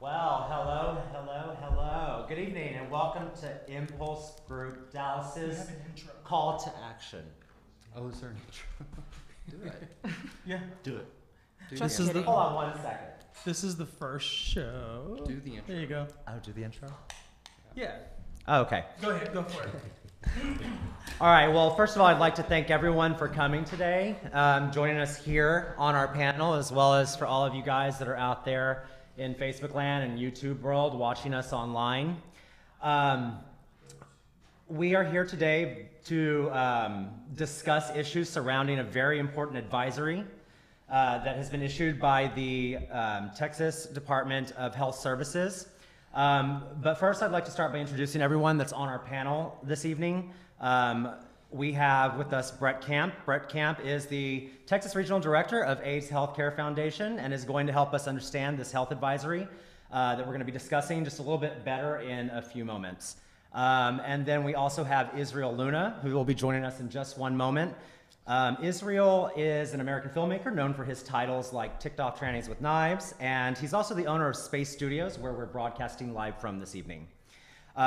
Well, hello. Good evening and welcome to Impulse Group Dallas's call to action. Oh, is there an intro? Do it. Yeah. Do it. This is the Hold on 1 second. This is the first show. Do the intro. There you go. Oh, do the intro? Yeah. Oh, okay. Go ahead. Go for it. All right, well, first of all, I'd like to thank everyone for coming today, joining us here on our panel, as well as for all of you guys that are out there in Facebook land and YouTube world watching us online. We are here today to discuss issues surrounding a very important advisory that has been issued by the Texas Department of Health Services. But first, I'd like to start by introducing everyone that's on our panel this evening. We have with us Brett Camp. Brett Camp is the Texas Regional Director of AIDS Healthcare Foundation and is going to help us understand this health advisory that we're going to be discussing just a little bit better in a few moments. And then we also have Israel Luna, who will be joining us in just one moment. Israel is an American filmmaker known for his titles like TikTok Trannies with Knives, and he's also the owner of Spayse Studios, where we're broadcasting live from this evening.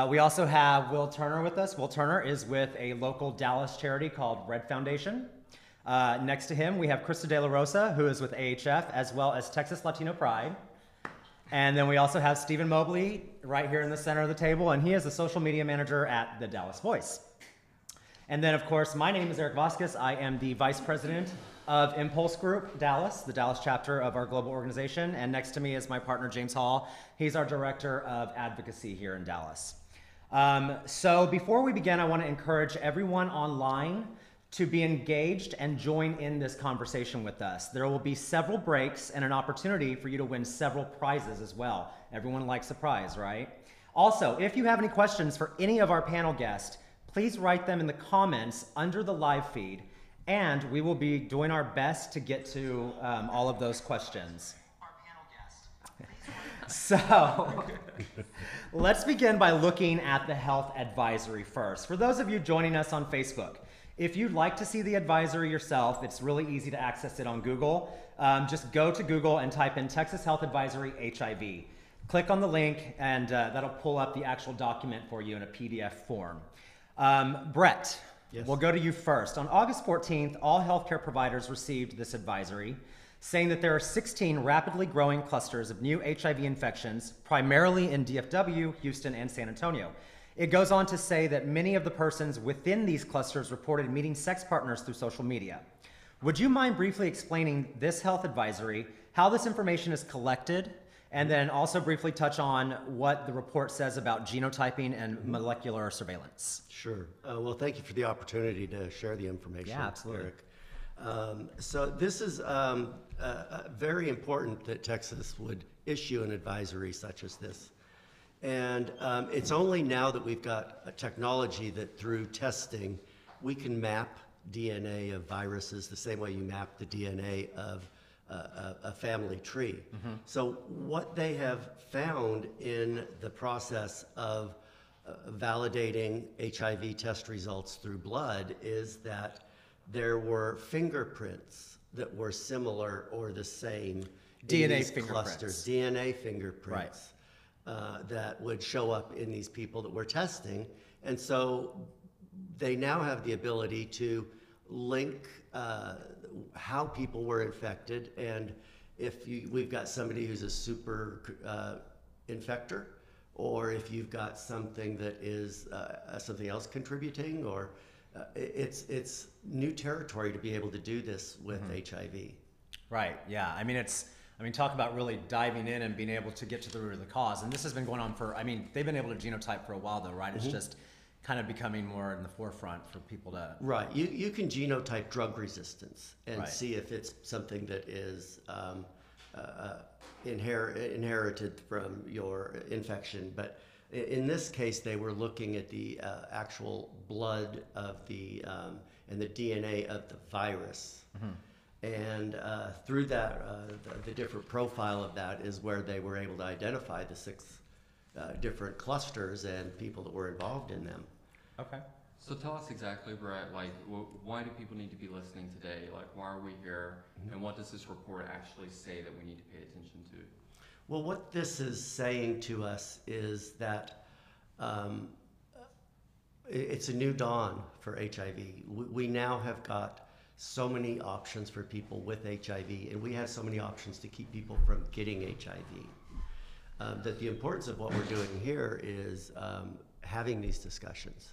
We also have Will Turner with us. Will Turner is with a local Dallas charity called Red Foundation. Next to him, we have Krista De La Rosa, who is with AHF, as well as Texas Latino Pride. And then we also have Stephen Mobley right here in the center of the table, and he is the social media manager at the Dallas Voice. And then, of course, my name is Eric Vasquez. I am the Vice President of Impulse Group Dallas, the Dallas chapter of our global organization. And next to me is my partner, James Hall. He's our Director of Advocacy here in Dallas. So before we begin, I want to encourage everyone online to be engaged and join in this conversation with us. There will be several breaks and an opportunity for you to win several prizes as well. Everyone likes a prize, right? Also, if you have any questions for any of our panel guests, please write them in the comments under the live feed, and we will be doing our best to get to all of those questions. So, let's begin by looking at the health advisory first. For those of you joining us on Facebook, if you'd like to see the advisory yourself, it's really easy to access it on Google. Just go to Google and type in Texas Health Advisory HIV. Click on the link, and that'll pull up the actual document for you in a PDF form. Brett, Yes. We'll go to you first. On August 14th, all healthcare providers received this advisory saying that there are 16 rapidly growing clusters of new HIV infections, primarily in DFW, Houston, and San Antonio. It goes on to say that many of the persons within these clusters reported meeting sex partners through social media. Would you mind briefly explaining this health advisory, how this information is collected, and then also briefly touch on what the report says about genotyping and molecular surveillance? Sure. Well, thank you for the opportunity to share the information, Yeah, absolutely. Eric. So this is very important that Texas would issue an advisory such as this. And it's only now that we've got a technology that through testing, we can map DNA of viruses the same way you map the DNA of a family tree. Mm-hmm. So what they have found in the process of validating HIV test results through blood is that there were fingerprints that were similar or the same in DNA these fingerprints. clusters, DNA fingerprints, that would show up in these people that we're testing. And so they now have the ability to link how people were infected, and if we've got somebody who's a super infector, or if you've got something that is something else contributing, or it's new territory to be able to do this with HIV. Right, yeah. I mean, talk about really diving in and being able to get to the root of the cause. And this has been going on they've been able to genotype for a while though, right? It's just kind of becoming more in the forefront for people to... Right, you can genotype drug resistance and see if it's something that is inherited from your infection. But in this case, they were looking at the actual blood of the and the DNA of the virus. Mm-hmm. And through that, the different profile of that is where they were able to identify the 6 different clusters and people that were involved in them. Okay. So tell us exactly, Brett, like, why do people need to be listening today? Like, why are we here? Mm-hmm. And what does this report actually say that we need to pay attention to? Well, what this is saying to us is that it's a new dawn for HIV. We now have got so many options for people with HIV, and we have so many options to keep people from getting HIV. That the importance of what we're doing here is having these discussions.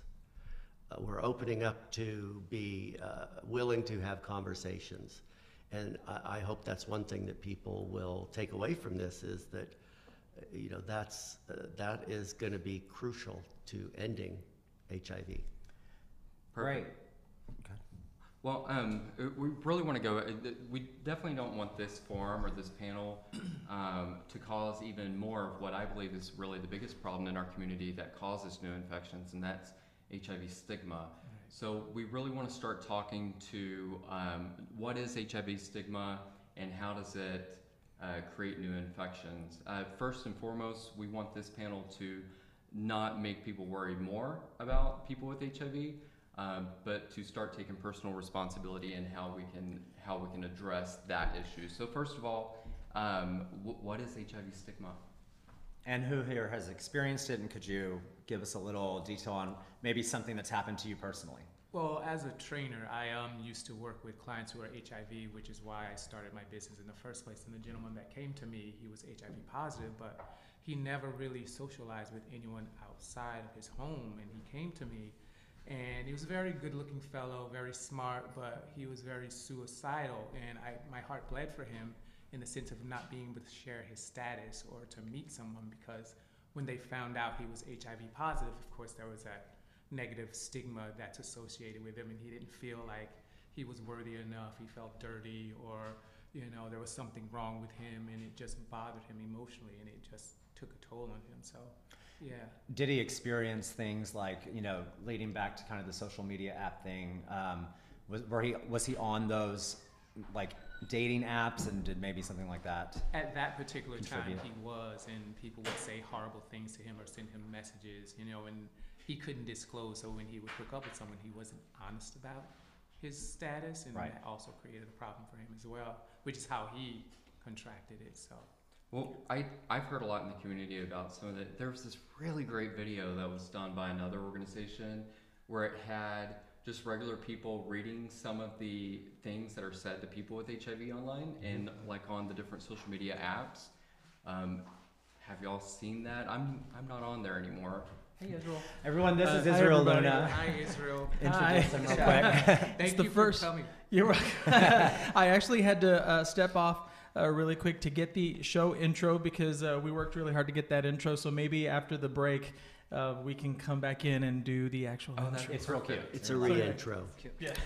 We're opening up to be willing to have conversations. And I hope that's one thing that people will take away from this, is that, you know, that is going to be crucial to ending HIV. Great. Well, we really want to go, we definitely don't want this forum or this panel to cause even more of what I believe is really the biggest problem in our community that causes new infections, and that's HIV stigma. So we really want to start talking to what is HIV stigma and how does it create new infections. First and foremost, we want this panel to not make people worry more about people with HIV, but to start taking personal responsibility in how we can address that issue. So first of all, what is HIV stigma? And who here has experienced it, and could you give us a little detail on maybe something that's happened to you personally? Well, as a trainer, I used to work with clients who are HIV, which is why I started my business in the first place. And the gentleman that came to me, he was HIV positive, but he never really socialized with anyone outside of his home. And he came to me, and he was a very good-looking fellow, very smart, but he was very suicidal. And my heart bled for him, in the sense of not being able to share his status or to meet someone, because when they found out he was HIV positive, of course, there was that negative stigma that's associated with him, and he didn't feel like he was worthy enough. He felt dirty, or, you know, there was something wrong with him, and it just bothered him emotionally, and it just took a toll on him. So, yeah. Did he experience things like, you know, leading back to kind of the social media app thing? Was he on those like dating apps and did maybe something like that? At that particular time, Contribute. he was, and people would say horrible things to him or send him messages, you know, and he couldn't disclose. So when he would hook up with someone, he wasn't honest about his status, and Right. that also created a problem for him as well, which is how he contracted it. So. Well, I've heard a lot in the community about some of the, there was this really great video that was done by another organization where it had just regular people reading some of the things that are said to people with HIV online and like on the different social media apps. Have y'all seen that? I'm not on there anymore. Hey, Israel. Everyone, this is Hi, Israel everybody. Luna. Hi, Israel. Introduce him real quick. Thank It's you the for first- coming. You're welcome. I actually had to step off really quick to get the show intro, because we worked really hard to get that intro. So maybe after the break, we can come back in and do the actual intro. It's real cute. It's a re-intro.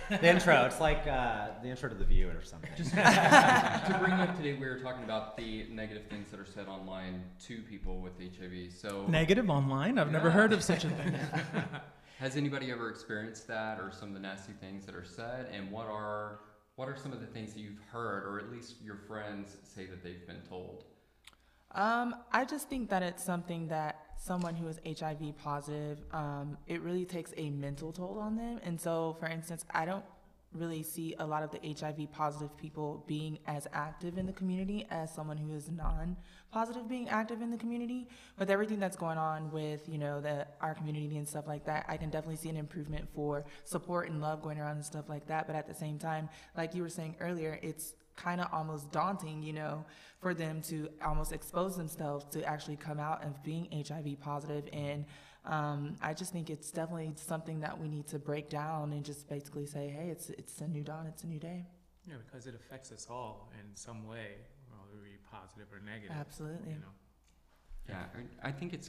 The intro, it's like the intro to The View or something. To bring up today, we were talking about the negative things that are said online to people with HIV. So Negative online? I've never Yeah. heard of such a thing. has anybody ever experienced that, or some of the nasty things that are said? And what are some of the things that you've heard, or at least your friends say that they've been told? I just think that it's something that someone who is HIV positive, it really takes a mental toll on them. And so, for instance, I don't really see a lot of the HIV positive people being as active in the community as someone who is non-positive being active in the community. With everything that's going on with, you know, our community and stuff like that, I can definitely see an improvement for support and love going around and stuff like that. But at the same time, like you were saying earlier, it's kind of almost daunting, you know, for them to almost expose themselves to actually come out of being HIV positive. And I just think it's definitely something that we need to break down and just basically say, hey, it's a new dawn, it's a new day. Yeah, because it affects us all in some way, whether we positive or negative. Absolutely. You know. Yeah, I think it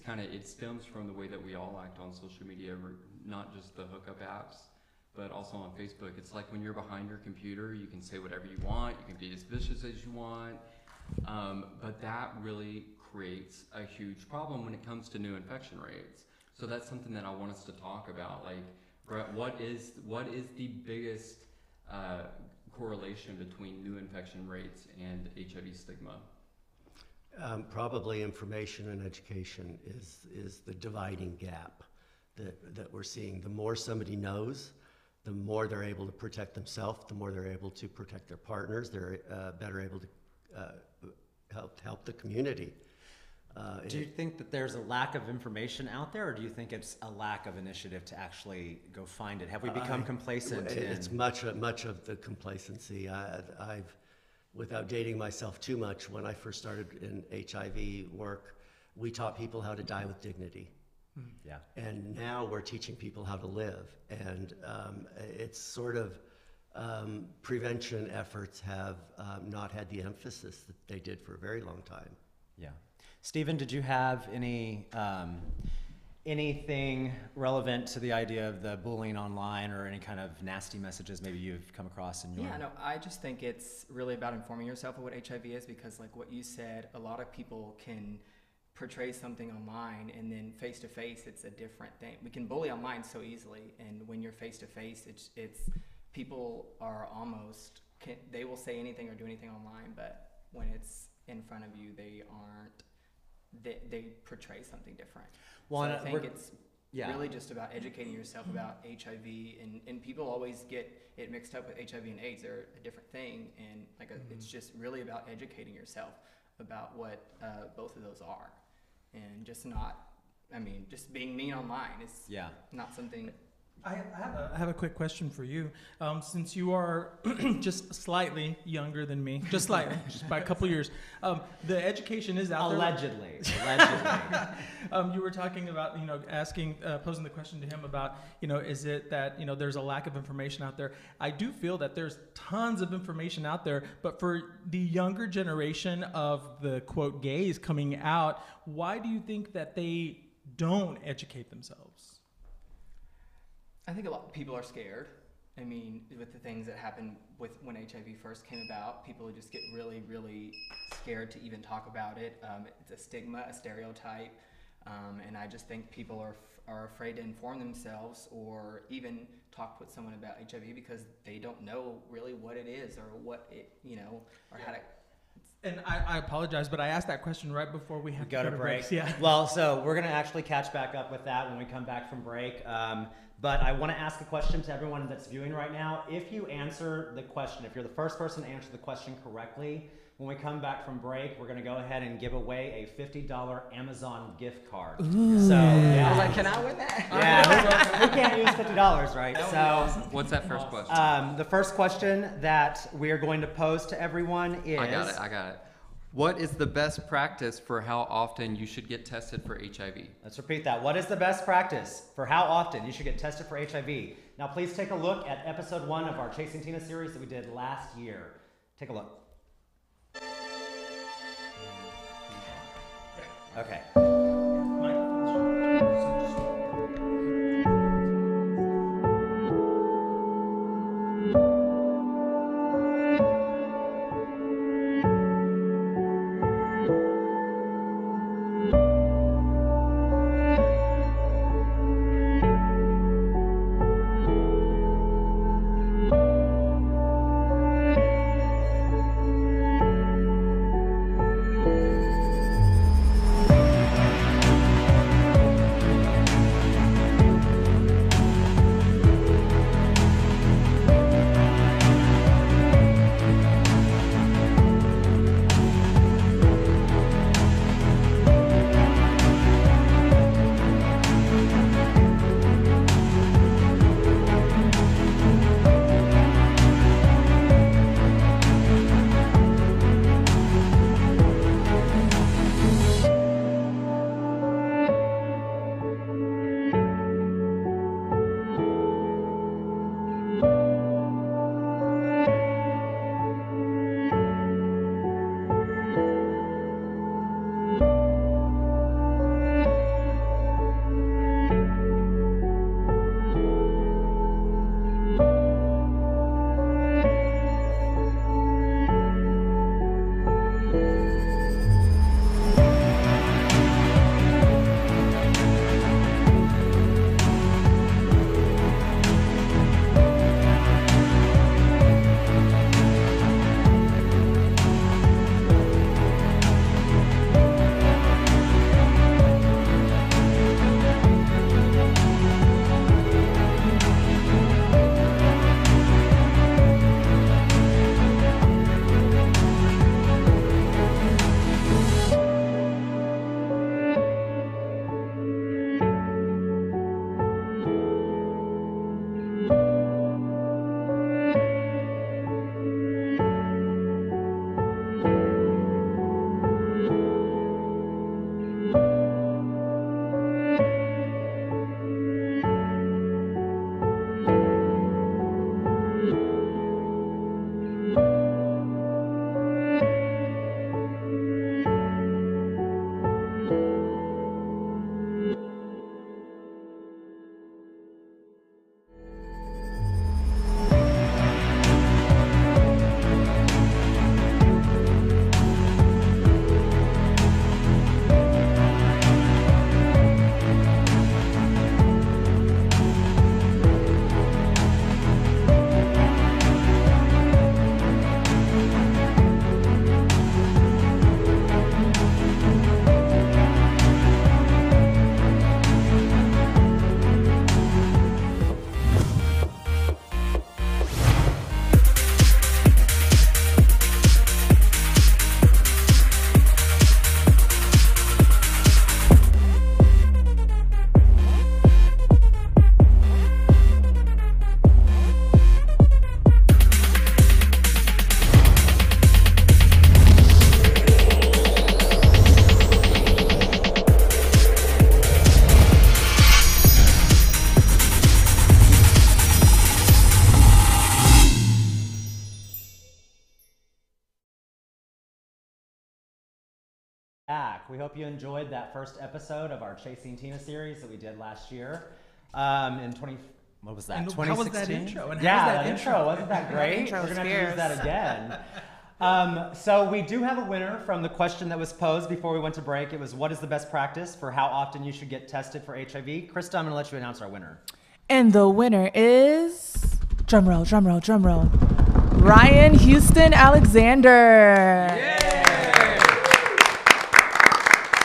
stems from the way that we all act on social media, not just the hookup apps, but also on Facebook. It's like when you're behind your computer, you can say whatever you want, you can be as vicious as you want, but that really creates a huge problem when it comes to new infection rates. So that's something that I want us to talk about. Like, Brett, what is the biggest correlation between new infection rates and HIV stigma? Probably information and education is the dividing gap that we're seeing. The more somebody knows, the more they're able to protect themselves, the more they're able to protect their partners, they're better able to help the community. Do you think that there's a lack of information out there, or do you think it's a lack of initiative to actually go find it? Have we become complacent? It's much of the complacency. I've, without dating myself too much, when I first started in HIV work, we taught people how to die with dignity. Yeah. And now we're teaching people how to live. And it's sort of prevention efforts have not had the emphasis that they did for a very long time. Yeah. Stephen, did you have anything relevant to the idea of the bullying online or any kind of nasty messages maybe you've come across in your... Yeah, no, I just think it's really about informing yourself of what HIV is, because like what you said, a lot of people can portray something online and then face to face it's a different thing. We can bully online so easily, and when you're face to face, it's people are almost, they will say anything or do anything online, but when it's in front of you, they aren't, they portray something different. Well, so I think it's yeah. really just about educating yourself about HIV, and people always get it mixed up with HIV and AIDS. They're a different thing, and like it's just really about educating yourself about what both of those are, and just not, I mean, just being mean online is not something. I have a quick question for you. Since you are just slightly younger than me, just slightly, just by a couple years, the education is out there. Allegedly. You were talking about, posing the question to him about, is it that, there's a lack of information out there? I do feel that there's tons of information out there, but for the younger generation of the quote gays coming out, why do you think that they don't educate themselves? I think a lot of people are scared. I mean, with the things that happened with when HIV first came about, people just get really, really scared to even talk about it. It's a stigma, a stereotype, and I just think people are afraid to inform themselves or even talk with someone about HIV because they don't know really what it is or what it, or how to. And I apologize, but I asked that question right before we had to go to break. Yeah. Well, so we're going to actually catch back up with that when we come back from break. But I want to ask a question to everyone that's viewing right now. If you answer the question, if you're the first person to answer the question correctly, when we come back from break, we're going to go ahead and give away a $50 Amazon gift card. Ooh. So, yeah. I was like, can I win that? Yeah, we can't use $50, right? That would So, be awesome. What's that first question? the first question that we are going to pose to everyone is... I got it. What is the best practice for how often you should get tested for HIV? Let's repeat that. What is the best practice for how often you should get tested for HIV? Now, please take a look at episode 1 of our Chasing Tina series that we did last year. Take a look. Okay. back. We hope you enjoyed that first episode of our Chasing Tina series that we did last year. In 20, what was that? And 2016. how was that intro? And how Yeah, was that that intro wasn't that great? intro We're was gonna have to use fierce. that again. So we do have a winner from the question that was posed before we went to break. It was, what is the best practice for how often you should get tested for HIV? Krista, I'm gonna let you announce our winner. And the winner is, drumroll, drumroll, drumroll, Ryan Houston Alexander.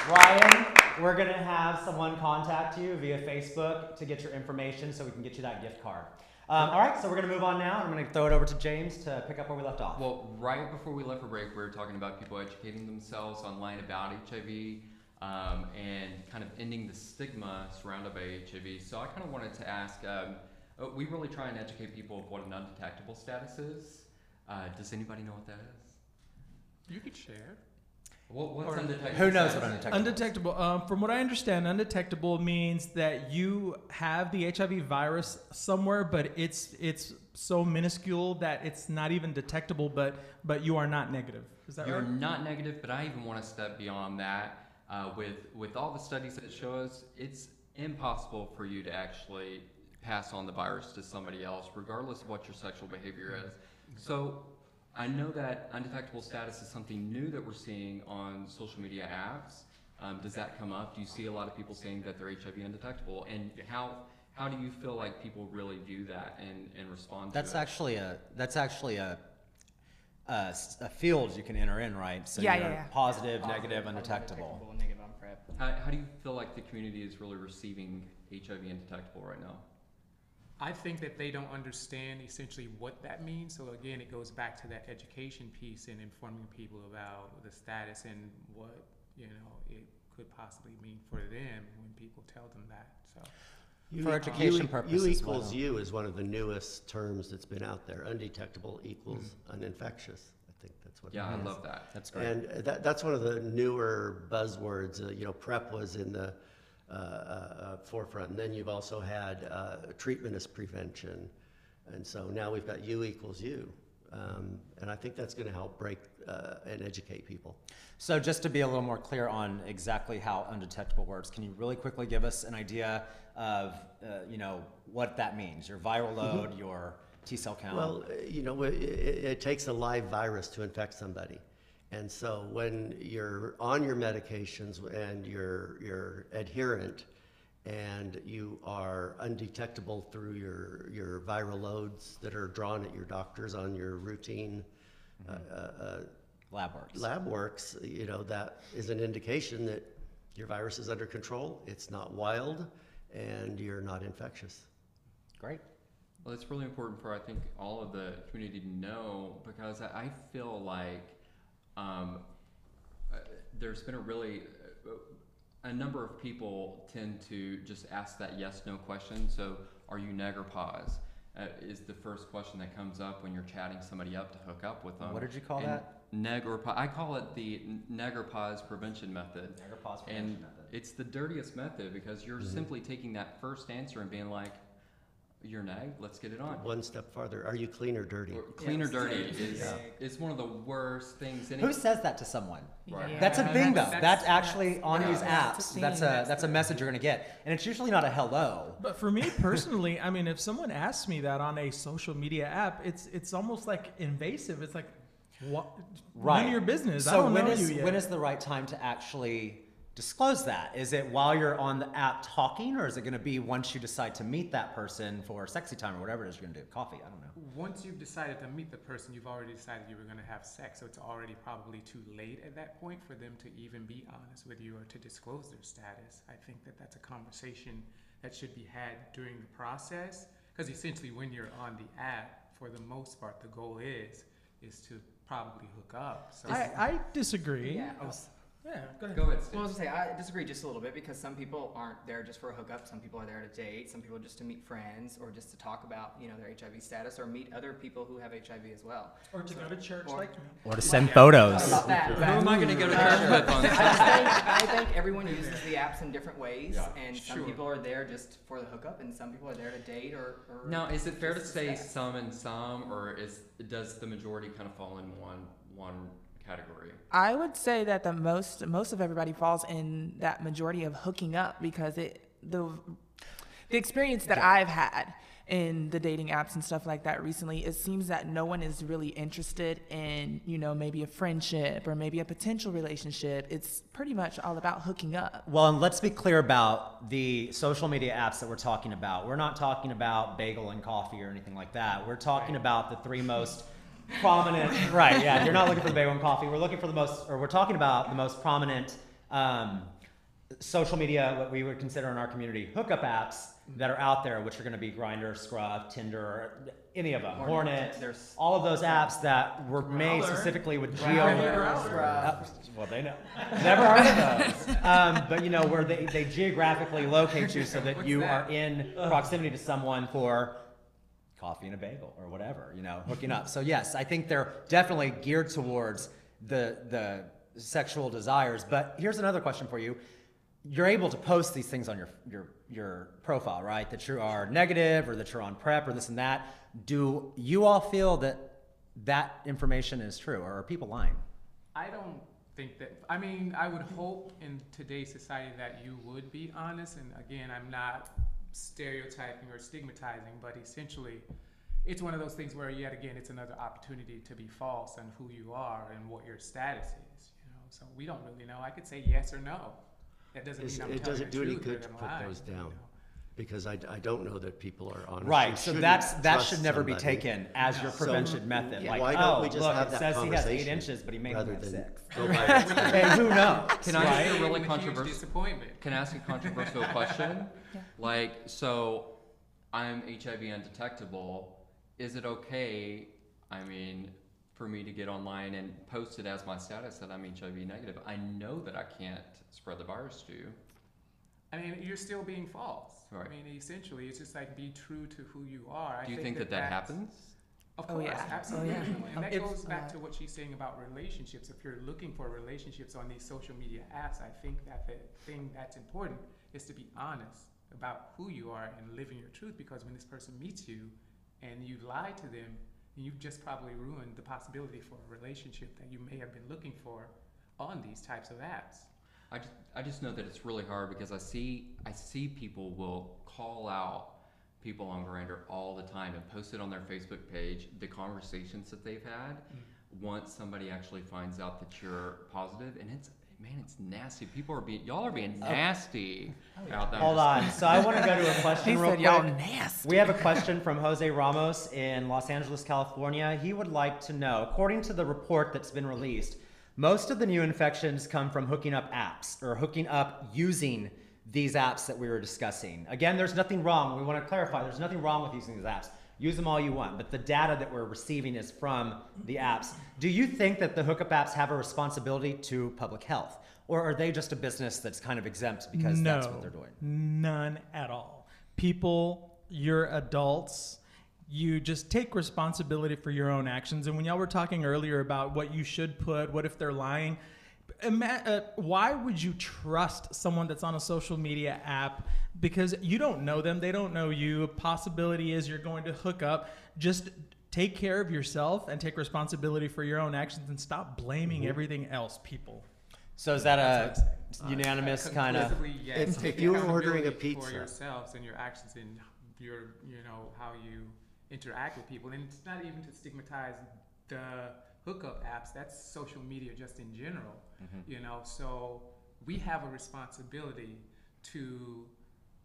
Ryan, we're gonna have someone contact you via Facebook to get your information so we can get you that gift card. All right, so we're gonna move on now. I'm gonna throw it over to James to pick up where we left off. Well, right before we left for break, we were talking about people educating themselves online about HIV and kind of ending the stigma surrounded by HIV. So I kind of wanted to ask, we really try and educate people of what an undetectable status is. Does anybody know what that is? You could share. What's undetectable? Who knows what status? undetectable? Undetectable. From what I understand, undetectable means that you have the HIV virus somewhere, but it's so minuscule that it's not even detectable. But you are not negative. Is that You're right? not negative, but I even want to step beyond that. With all the studies that show us, it's impossible for you to actually pass on the virus to somebody else, regardless of what your sexual behavior is. So I know that undetectable status is something new that we're seeing on social media apps. Does that come up? Do you see a lot of people saying that they're HIV undetectable? And how do you feel like people really view that and respond to it? That's actually a field you can enter in, right? So you're positive, negative, undetectable. Negative on PrEP. How do you feel like the community is really receiving HIV undetectable right now? I think that they don't understand essentially what that means. So again, it goes back to that education piece and informing people about the status and what, you know, it could possibly mean for them when people tell them that. So For education purposes. U equals U is one of the newest terms that's been out there. Undetectable equals uninfectious. I think that's what Yeah, it I is. love that. That's great. And that's one of the newer buzzwords. PrEP was in the forefront. And then you've also had treatment as prevention. And so now we've got U equals U. And I think that's going to help break and educate people. So just to be a little more clear on exactly how undetectable works, can you really quickly give us an idea of, what that means? Your viral load, your T cell count? Well, it takes a live virus to infect somebody. And so when you're on your medications and you're adherent and you are undetectable through your viral loads that are drawn at your doctors on your routine lab works, that is an indication that your virus is under control, it's not wild, and you're not infectious. Great. Well, it's really important for, I think, all of the community to know, because I feel like there's been a number of people tend to just ask that yes/no question. So, are you neg or pos? Is the first question that comes up when you're chatting somebody up to hook up with them. What did you call that? Neg or pos. I call it the neg or pos prevention method. Neg or pos prevention method. It's the dirtiest method because you're simply taking that first answer and being like, you're neg, let's get it on. One step farther, are you clean or dirty? Or clean or dirty Yeah. is one of the worst things. And Who says that to someone? Right. That's a thing, though. That's- That's actually on these that's apps. a That's thing. that's a message you're gonna get, and it's usually not a hello. But for me personally, I mean, if someone asks me that on a social media app, it's almost like invasive. It's like, what? None of your business. I So don't when know is you yet. when is the right time to actually disclose that? Is it while you're on the app talking, or is it going to be once you decide to meet that person for sexy time or whatever it is you're going to do? Coffee, I don't know. once you've decided to meet the person, you've already decided you were going to have sex. So it's already probably too late at that point for them to even be honest with you or to disclose their status. I think that that's a conversation that should be had during the process, because essentially when you're on the app, for the most part, the goal is to probably hook up. So I disagree. Yeah. Yeah, go ahead. Go ahead, Steve. Well, I was gonna say, I disagree just a little bit because some people aren't there just for a hookup. Some people are there to date. Some people are just to meet friends or just to talk about, their HIV status or meet other people who have HIV as well. Or to go to church Or- like me. Or to send photos. About that. Who am I going to go to church with on I think everyone uses the apps in different ways, and some Sure. people are there just for the hookup, and some people are there to date or Now, is it fair to just say sex. some and some, or does the majority kind of fall in one category? I would say that the most of everybody falls in that majority of hooking up, because the experience that I've had in the dating apps and stuff like that recently, it seems that no one is really interested in, maybe a friendship or maybe a potential relationship. It's pretty much all about hooking up. Well, and let's be clear about the social media apps that we're talking about. We're not talking about bagel and coffee or anything like that. We're talking about the three most prominent, right, yeah, you're not looking for the bagel and coffee. We're talking about the most prominent social media, what we would consider in our community, hookup apps that are out there, which are going to be Grindr, Scruff, Tinder, any of them, Hornet, all of those apps that were made specifically with well, they know. Never heard of those. But where they geographically locate you so that you are in proximity to someone for coffee and a bagel or whatever, hooking up. So yes, I think they're definitely geared towards the sexual desires. But here's another question for you. You're able to post these things on your profile, right? That you are negative or that you're on PrEP or this and that. Do you all feel that information is true, or are people lying? I don't think that. I mean, I would hope in today's society that you would be honest. And again, I'm not stereotyping or stigmatizing, but essentially, it's one of those things where, yet again, it's another opportunity to be false on who you are and what your status is. So we don't really know. I could say yes or no. That doesn't mean I'm It telling doesn't the do any truth good or to I'm put lying, those down, because I don't know that people are honest. Right, You so shouldn't that trust should never be somebody. taken as your prevention method. Yeah, Like, why don't we just look, have it that says he has 8 conversation inches, but he may rather have than 6. go by Hey, who knows? Can I ask you a Right. really A huge controversial? disappointment. Can I ask a controversial question? Yeah. Like, so I'm HIV undetectable. Is it okay? I mean, for me to get online and post it as my status that I'm HIV negative? I know that I can't spread the virus to you. I mean, you're still being false. Right. I mean, essentially, it's just like be true to who you are. Do you think that happens? Of Oh, course, yeah. absolutely. Oh, yeah. And that If- goes back to what she's saying about relationships. If you're looking for relationships on these social media apps, I think that the thing that's important is to be honest about who you are and living your truth, because when this person meets you and you lie to them, you've just probably ruined the possibility for a relationship that you may have been looking for on these types of apps. I just know that it's really hard because I see people will call out people on Grindr all the time and post it on their Facebook page, the conversations that they've had once somebody actually finds out that you're positive, and it's nasty. Y'all are being nasty out there. Hold on. So I want to go to a question He real said, quick. y'all nasty. We have a question from Jose Ramos in Los Angeles, California. He would like to know, according to the report that's been released, most of the new infections come from hooking up apps or hooking up using these apps that we were discussing. Again, there's nothing wrong. We want to clarify, there's nothing wrong with using these apps. Use them all you want, but the data that we're receiving is from the apps. Do you think that the hookup apps have a responsibility to public health? Or are they just a business that's kind of exempt because that's what they're doing? None at all. People, you're adults. You just take responsibility for your own actions. And when y'all were talking earlier about what you should put, what if they're lying? Why would you trust someone that's on a social media app? Because you don't know them, they don't know you. A possibility is you're going to hook up. Just take care of yourself and take responsibility for your own actions and stop blaming everything else, people. So is that a unanimous kind of? Conclusively, yes. If Take you were ordering a accountability pizza. for yourselves and your actions and your, how you interact with people, and it's not even to stigmatize the hookup apps. That's social media just in general, So we have a responsibility to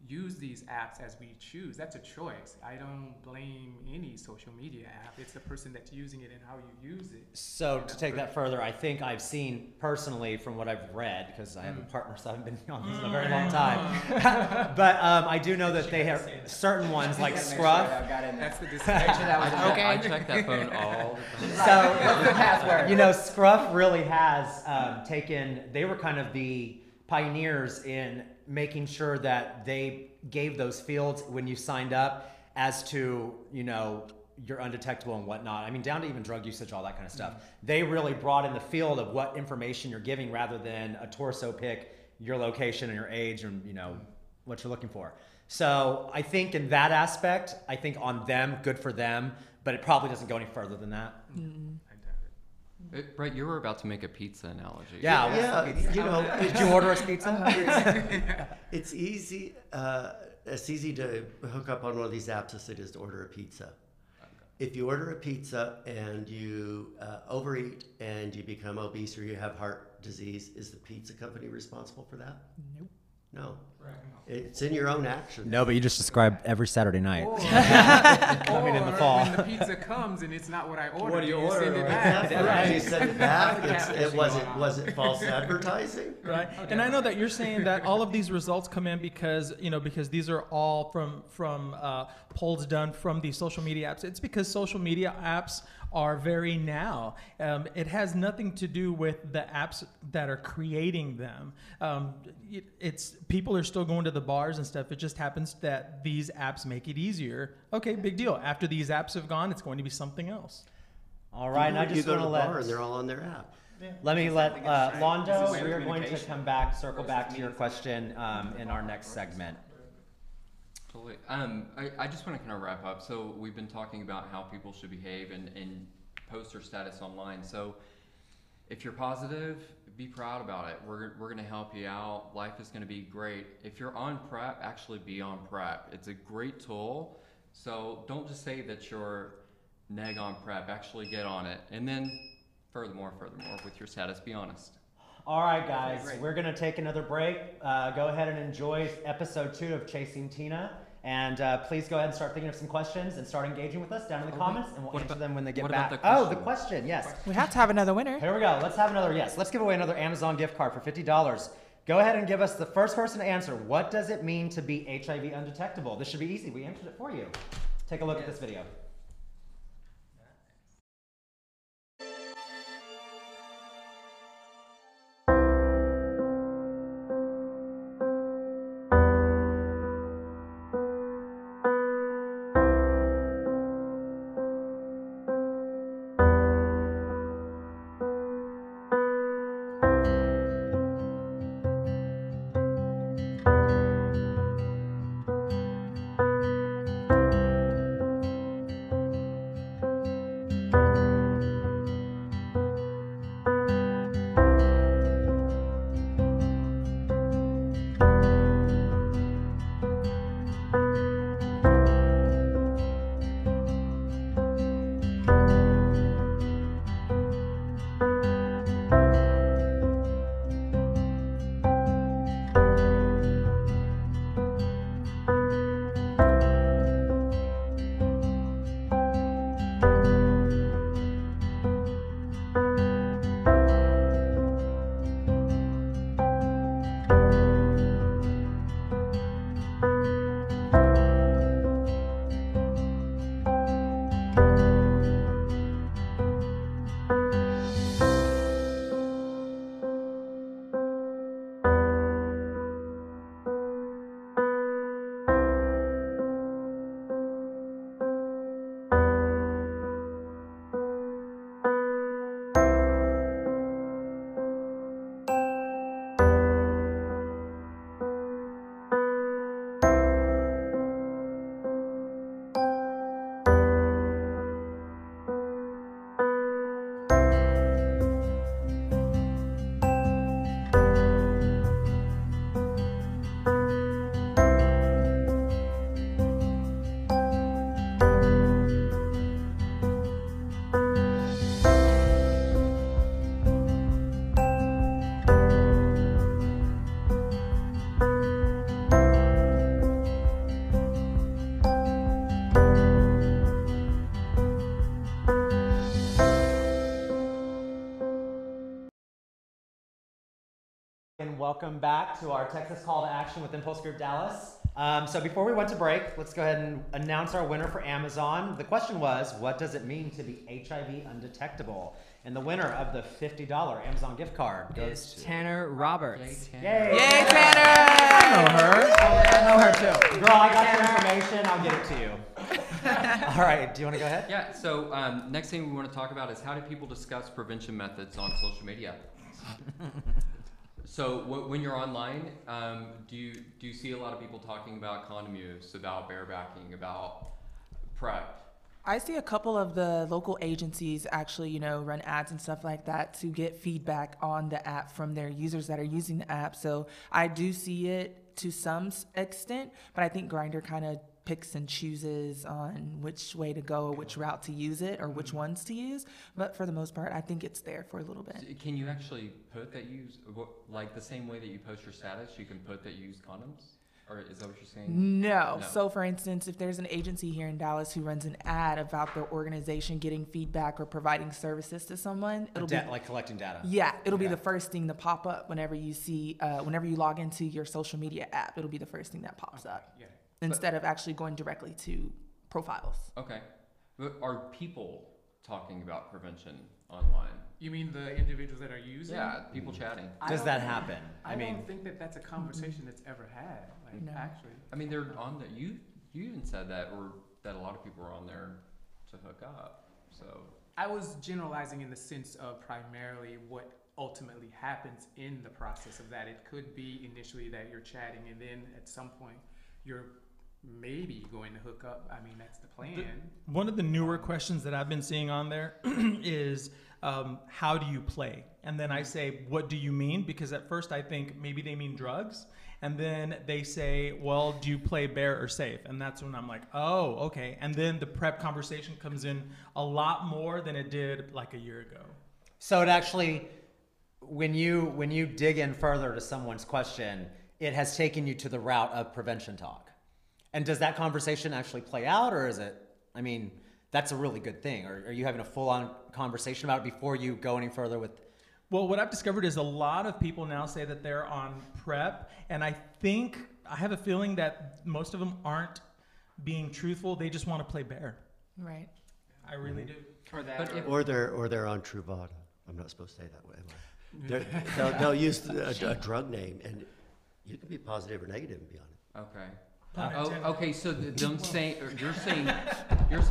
use these apps as we choose. That's a choice. I don't blame any social media app. It's the person that's using it and how you use it. So to take that further, I think I've seen personally from what I've read, because I have a partner, so I haven't been on this in a very long time. But I do know that they have certain ones like Scruff. That's the distinction. I check that phone all the time. So, Scruff really has they were kind of the pioneers in making sure that they gave those fields when you signed up as to, you're undetectable and whatnot. I mean, down to even drug usage, all that kind of stuff. They really brought in the field of what information you're giving rather than a torso pic, your location and your age and, what you're looking for. So I think in that aspect, I think on them, good for them, but it probably doesn't go any further than that. I doubt it. Brett, you were about to make a pizza analogy. Yeah. Yeah, you know, Did you order us pizza? it's easy. It's easy to hook up on one of these apps as it is to order a pizza. If you order a pizza and you overeat and you become obese or you have heart disease, is the pizza company responsible for that? Nope. No. It's in your own action. No, but you just described every Saturday night. Coming in the fall. When the pizza comes and it's not what I ordered, What do you send order, it right? back. That's right. You send it back. Catfishing Was going it false advertising? Right. And I know that you're saying that all of these results come in because these are all from polls done from the social media apps. It's because social media apps are very now. It has nothing to do with the apps that are creating them. It's people are still going to the bars and stuff. It just happens that these apps make it easier. Okay, big deal. After these apps have gone, it's going to be something else. All right, and I You just go want to to the bar let and they're all on their app. Londo. This is We are going to communication. come back, circle back to your question in our next segment. Totally. I just want to kind of wrap up. So we've been talking about how people should behave and post their status online. So if you're positive, be proud about it. We're going to help you out. Life is going to be great. If you're on PrEP, actually be on PrEP. It's a great tool. So don't just say that you're neg on PrEP. Actually get on it. And then furthermore, with your status, be honest. All right, guys, we're going to take another break. Go ahead and enjoy episode 2 of Chasing Tina. And please go ahead and start thinking of some questions and start engaging with us down in the comments, and we'll what answer about- them when they get what back. about the Oh, the question, yes. We have to have another winner. Here we go. Let's have another, yes. Let's give away another Amazon gift card for $50. Go ahead and give us the first person to answer. What does it mean to be HIV undetectable? This should be easy. We answered it for you. Take a look at this video. And welcome back to our Texas Call to Action with Impulse Group Dallas. So before we went to break, let's go ahead and announce our winner for Amazon. The question was, what does it mean to be HIV undetectable? And the winner of the $50 Amazon gift card goes Is to... Tanner Roberts. Yay! Yay, Tanner! I know her. I know her too. Girl, I got your information. I'll get it to you. All right, do you want to go ahead? Yeah, so next thing we want to talk about is how do people discuss prevention methods on social media? So when you're online, do you see a lot of people talking about condom use, about barebacking, about PrEP? I see a couple of the local agencies actually, run ads and stuff like that to get feedback on the app from their users that are using the app. So I do see it to some extent, but I think Grindr kind of picks and chooses on which way to go, which route to use it, or which ones to use. But for the most part, I think it's there for a little bit. Can you actually put that you use, like the same way that you post your status, you can put that you use condoms? Or is that what you're saying? No. No. So, for instance, if there's an agency here in Dallas who runs an ad about their organization getting feedback or providing services to someone, it'll be Like collecting data. yeah, it'll be Okay. the first thing to pop up whenever you see, whenever you log into your social media app. It'll be the first thing that pops up Yeah. instead of actually going directly to profiles. Okay. But are people talking about prevention online? You mean the individuals that are using? Yeah, people chatting. I Does don't- that happen? I don't think that that's a conversation that's ever had. Like, No. actually. I mean, they're on the, you even said that, or that a lot of people are on there to hook up, so. I was generalizing in the sense of primarily what ultimately happens in the process of that. It could be initially that you're chatting, and then at some point you're maybe going to hook up. I mean, that's the plan. One of the newer questions that I've been seeing on there is how do you play? And then I say, what do you mean? Because at first I think maybe they mean drugs. And then they say, well, do you play bear or safe? And that's when I'm like, oh, okay. And then the prep conversation comes in a lot more than it did like a year ago. So it actually, when you dig in further to someone's question, it has taken you to the route of prevention talk. And does that conversation actually play out, or is it, I mean, that's a really good thing. Or are you having a full-on conversation about it before you go any further with? Well, what I've discovered is a lot of people now say that they're on prep, and I have a feeling that most of them aren't being truthful. They just want to play bear. Right. I really do. Or that. But if- Or they're on Truvada. I'm not supposed to say that way, am I? They'll use a drug name, and you can be positive or negative and be on it. Okay. Pun intended. Okay, so them saying, or you're saying that they're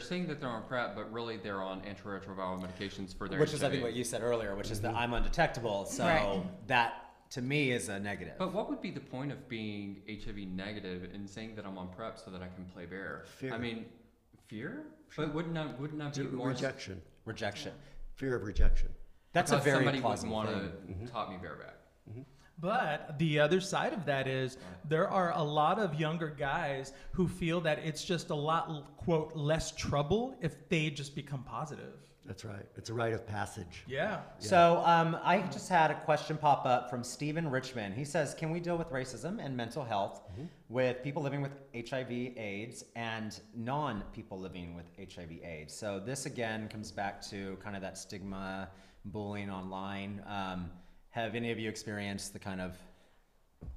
saying that they're on PrEP, but really they're on antiretroviral medications for their Which is, I HIV. think, what you said earlier, which is that I'm undetectable. So Right. that, to me, is a negative. But what would be the point of being HIV negative and saying that I'm on PrEP so that I can play bear? Fear. I mean, fear? But wouldn't that be more Rejection. Rejection. Fear of rejection. That's a because very somebody wouldn't plausible want thing. to top me bareback. But the other side of that is there are a lot of younger guys who feel that it's just a lot, quote, less trouble if they just become positive. That's right. It's a rite of passage. Yeah. So I just had a question pop up from Stephen Richmond. He says, can we deal with racism and mental health with people living with HIV/AIDS and non-people living with HIV/AIDS? So this again comes back to kind of that stigma, bullying online. Have any of you experienced the kind of...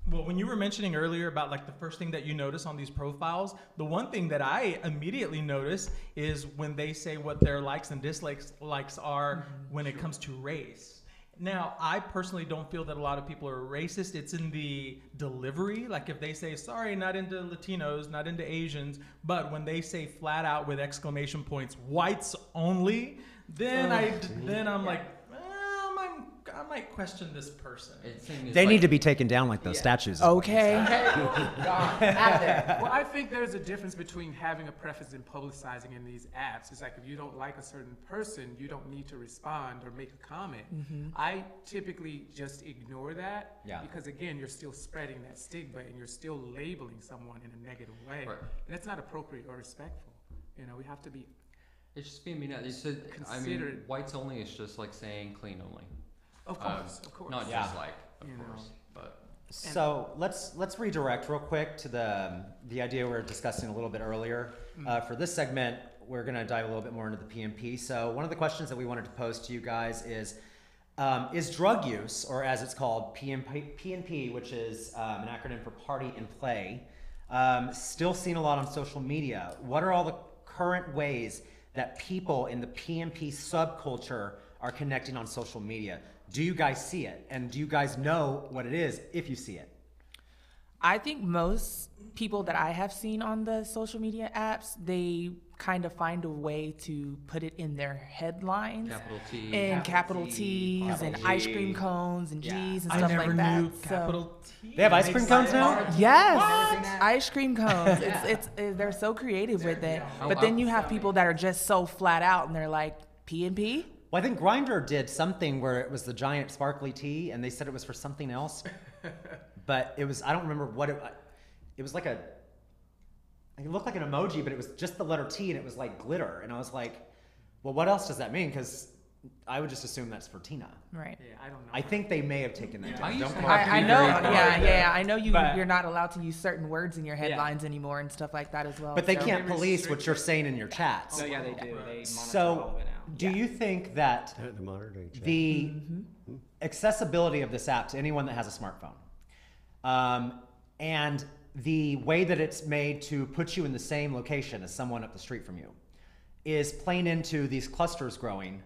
Well, when you were mentioning earlier about like the first thing that you notice on these profiles, the one thing that I immediately notice is when they say what their likes and dislikes are when it comes to race. Now, I personally don't feel that a lot of people are racist. It's in the delivery. Like if they say, sorry, not into Latinos, not into Asians, but when they say flat out with exclamation points, whites only, then I'm like, I might question this person. They need to be taken down like those statues. Okay. Well, I think there's a difference between having a preference and publicizing in these apps. It's like if you don't like a certain person, you don't need to respond or make a comment. I typically just ignore that because, again, you're still spreading that stigma and you're still labeling someone in a negative way. Right. And that's not appropriate or respectful. You know, we have to be It's just being mean. It's I mean, Considered. whites only is just like saying clean only. Of course. Not Yeah. just like, of You know. course, but. So let's redirect real quick to the idea we were discussing a little bit earlier. For this segment, we're going to dive a little bit more into the PMP. So one of the questions that we wanted to pose to you guys is drug use, or as it's called, PNP, which is an acronym for Party and Play, still seen a lot on social media? What are all the current ways that people in the PMP subculture are connecting on social media? Do you guys see it? And do you guys know what it is if you see it? I think most people that I have seen on the social media apps, they kind of find a way to put it in their headlines. Capital T. And capital T's capital and G. ice cream cones and G's and I stuff never like that. knew So- capital T. They have ice cream cones now? Yes, ice cream cones. They're so creative with it. But then you have people that are just so flat out and they're like P&P. Well, I think Grindr did something where it was the giant sparkly T, and they said it was for something else. But it was, I don't remember what it was like it looked like an emoji, but it was just the letter T, and it was like glitter. And I was like, well, what else does that mean? Because I would just assume that's for Tina. Right. Yeah, I don't know. I think they may have taken that I down. used Don't to quote have me. I be know, very yeah. I know But- you're not allowed to use certain words in your headlines anymore and stuff like that as well. But they so- can't police what you're saying in your chats. No, yeah, they do. They monitor all So, of it now. do you think that The monitoring chat. the accessibility of this app to anyone that has a smartphone, and the way that it's made to put you in the same location as someone up the street from you, is playing into these clusters growing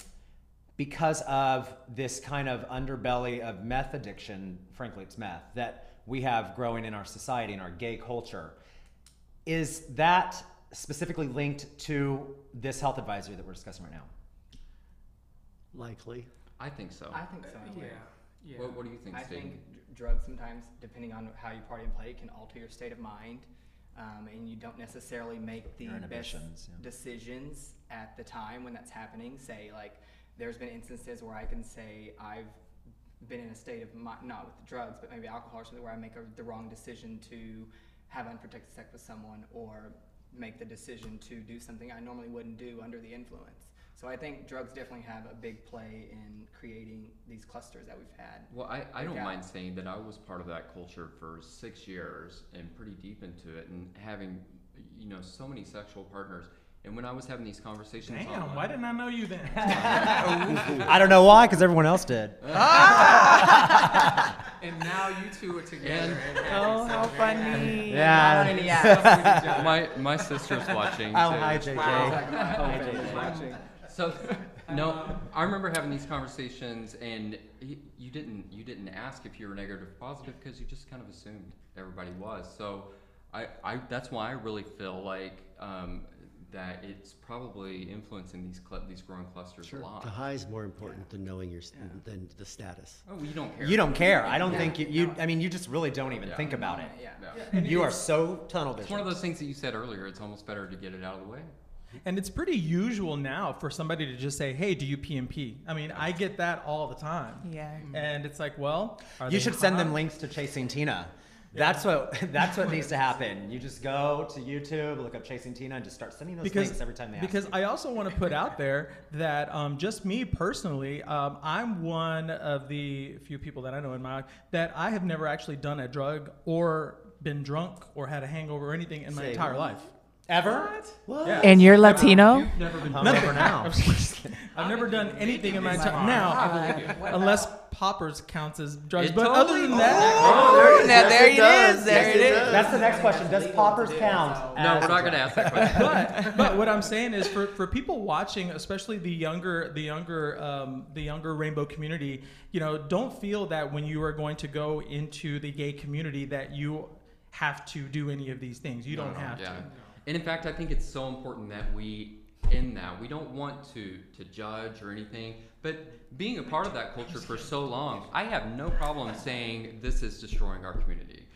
because of this kind of underbelly of meth addiction, frankly it's meth, that we have growing in our society, in our gay culture? Is that specifically linked to this health advisory that we're discussing right now? Likely. I think so. I think so. Yeah. anyway. Yeah. What do you think, I Steve? think drugs sometimes, depending on how you party and play, can alter your state of mind, and you don't necessarily make the Your best inhibitions, yeah. decisions at the time when that's happening. Say, like, there's been instances where I can say I've been in a state of mind, not with the drugs, but maybe alcohol or something, where I make the wrong decision to have unprotected sex with someone, or make the decision to do something I normally wouldn't do under the influence. So I think drugs definitely have a big play in creating these clusters that we've had. Well, I don't Yeah. mind saying that I was part of that culture for 6 years and pretty deep into it, and having, so many sexual partners. And when I was having these conversations Damn, online, why didn't I know you then? I don't know why, because everyone else did. And now you two are together. Oh, how funny. Yeah. Not any apps. my sister's watching. Oh, too. hi, JJ. Hi, JJ. So, no, I remember having these conversations, and you didn't ask if you were negative or positive because you just kind of assumed everybody was. So, I that's why I really feel like that it's probably influencing these growing clusters a lot. The high is more important than knowing than the status. Oh, you don't care. You don't care. I don't think you I mean, you just really don't even Yeah. think about it. Yeah. Yeah. You are so tunnel It's vision. one of those things that you said earlier. It's almost better to get it out of the way. And it's pretty usual now for somebody to just say, "Hey, do you PMP?" I mean, I get that all the time. Yeah. And it's like, well, are You they should send them hot? links to Chasing Tina. That's what needs to happen. You just go to YouTube, look up Chasing Tina, and just start sending those links every time they ask. Because you. I also want to put out there that just me personally, I'm one of the few people that I know in my that I have never actually done a drug or been drunk or had a hangover or anything in my Say entire what? life. Ever? What? Yeah. And you're Latino? Never been. Never now. I've never done anything in my entire smart. now, unless poppers counts as drugs. It But totally other than does. that, There it does. is. There Yes, it it is. does. That's the next question. Does poppers count? No, as we're not a going to drug? ask that question. but what I'm saying is for people watching, especially the younger rainbow community, don't feel that when you are going to go into the gay community that you have to do any of these things. You don't have Yeah. to. And in fact, I think it's so important that we don't want to judge or anything, but being a part of that culture for so long, I have no problem saying this is destroying our community.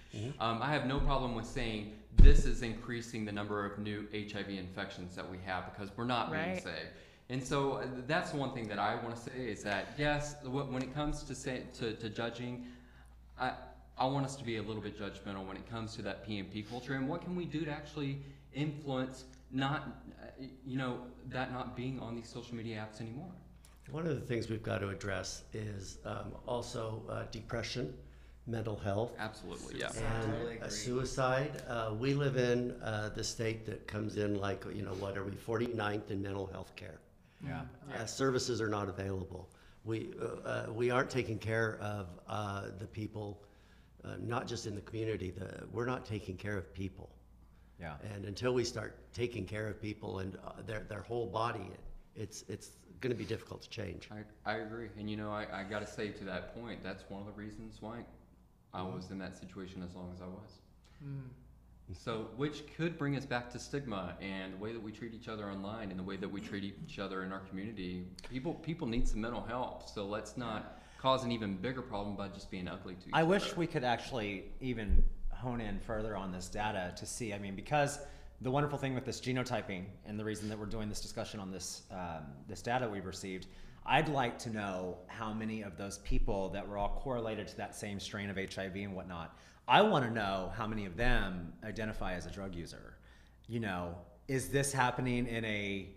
I have no problem with saying this is increasing the number of new HIV infections that we have because we're not being Right. safe. And so that's the one thing that I want to say is that, yes, when it comes to judging, I want us to be a little bit judgmental when it comes to that PMP culture, and what can we do to actually influence that not being on these social media apps anymore. One of the things we've got to address is also depression, mental health, Absolutely, yeah. and Totally agree. suicide. We live in the state that comes in like, what are we, 49th in mental health care. Yeah. Services are not available. We aren't taking care of the people, not just in the community. We're not taking care of people. Yeah. And until we start taking care of people and their whole body, it's going to be difficult to change. I agree. And I got to say to that point, that's one of the reasons why I was in that situation as long as I was. So, which could bring us back to stigma and the way that we treat each other online and the way that we treat each other in our community. People need some mental health, so let's not cause an even bigger problem by just being ugly to each other. I wish we could actually even hone in further on this data to see, I mean, because the wonderful thing with this genotyping and the reason that we're doing this discussion on this, this data we've received, I'd like to know how many of those people that were all correlated to that same strain of HIV and whatnot, I want to know how many of them identify as a drug user. You know, is this happening in a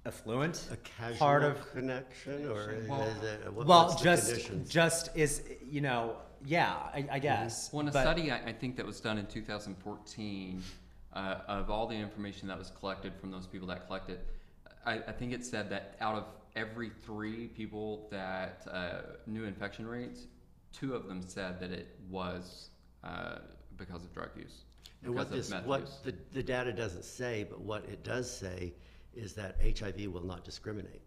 affluent A casual part of connection, or Well- is it, well, what's the conditions? just is, you know, yeah, I guess. Well, in a But- study I think that was done in 2014, of all the information that was collected from those people that collected, I think it said that out of every 3 people that knew infection rates, 2 of them said that it was because of drug use. And what because of meth what use. the data doesn't say, but what it does say is that HIV will not discriminate.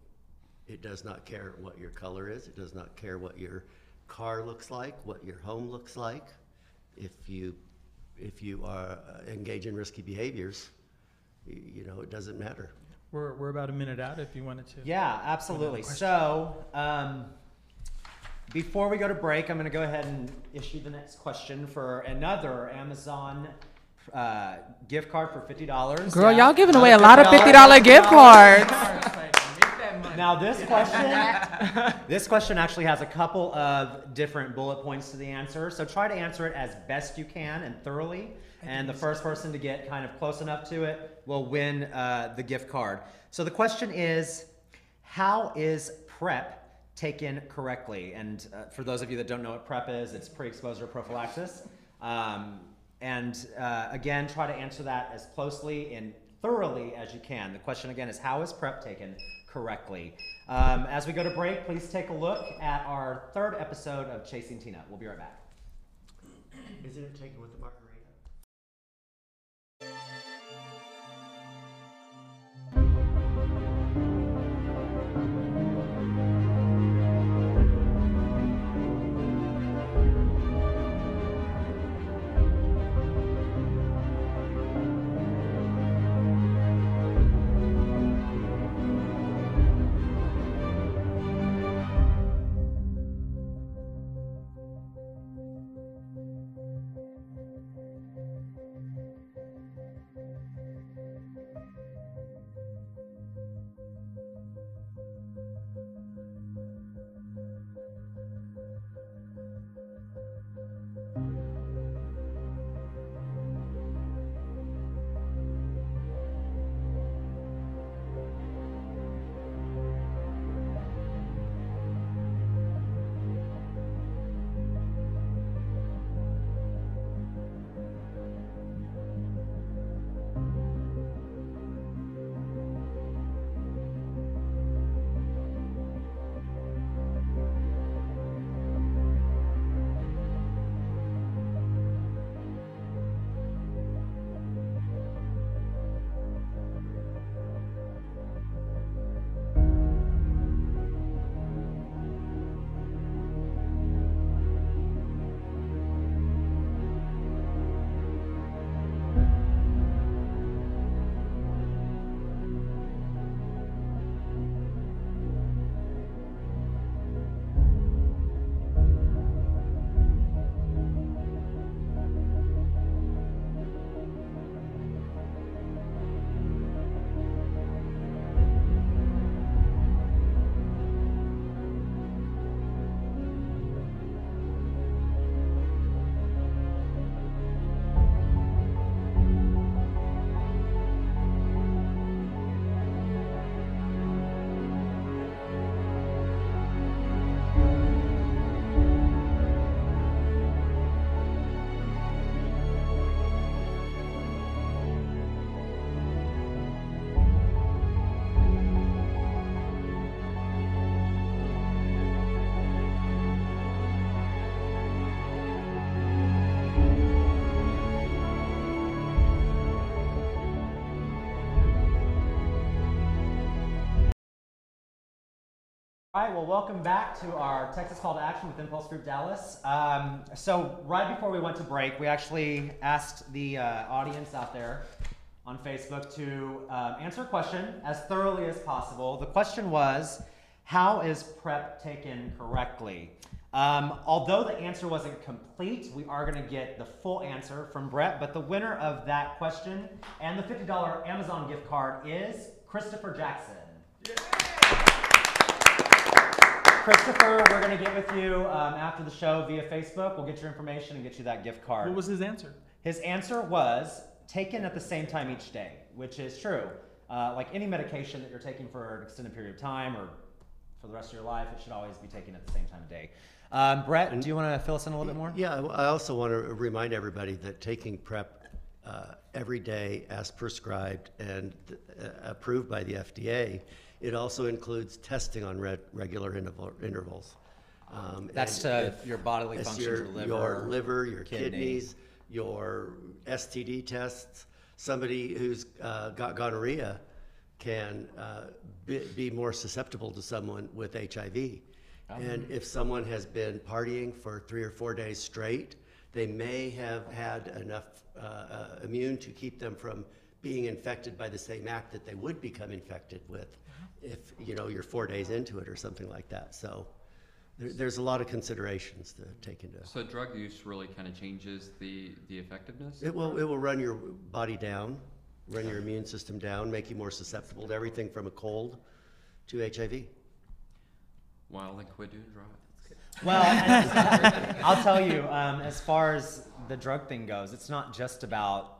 It does not care what your color is. It does not care what your car looks like, what your home looks like. If you are engage in risky behaviors, you know, it doesn't matter. We're about a minute out if you wanted to. Yeah, absolutely. So, before we go to break, I'm going to go ahead and issue the next question for another Amazon gift card for $50. Girl, Yeah. y'all giving Another away a lot of $50 gift cards. Now this question actually has a couple of different bullet points to the answer. So try to answer it as best you can and thoroughly. And the first person to get kind of close enough to it will win the gift card. So the question is, how is PrEP taken correctly? And for those of you that don't know what PrEP is, it's pre-exposure prophylaxis. Again, try to answer that as closely and thoroughly as you can. The question again is, how is PrEP taken correctly? As we go to break, please take a look at our 3rd episode of Chasing Tina. We'll be right back. Isn't it taken with the margarita? All right, well, welcome back to our Texas Call to Action with Impulse Group Dallas. So right before we went to break, we actually asked the audience out there on Facebook to answer a question as thoroughly as possible. The question was, how is PrEP taken correctly? Although the answer wasn't complete, we are going to get the full answer from Brett, but the winner of that question and the $50 Amazon gift card is Christopher Jackson. Christopher, we're going to get with you after the show via Facebook. We'll get your information and get you that gift card. What was his answer? His answer was taken at the same time each day, which is true. Like any medication that you're taking for an extended period of time or for the rest of your life, it should always be taken at the same time of day. Brett, do you want to fill us in a little bit more? Yeah, I also want to remind everybody that taking PrEP every day as prescribed and approved by the FDA, it also includes testing on regular intervals. That's to your bodily It's functions, your liver, your kidney. kidneys, your STD tests. Somebody who's got gonorrhea can be more susceptible to someone with HIV. And if someone has been partying for 3 or 4 days straight, they may have had enough immune to keep them from being infected by the same act that they would become infected with if you're 4 days into it or something like that. So there's a lot of considerations to take into. So drug use really kind of changes the effectiveness? It will run your body down, run your immune system down, make you more susceptible to everything from a cold to HIV. Well, then quit doing drugs. Well, and I'll tell you, as far as the drug thing goes, it's not just about,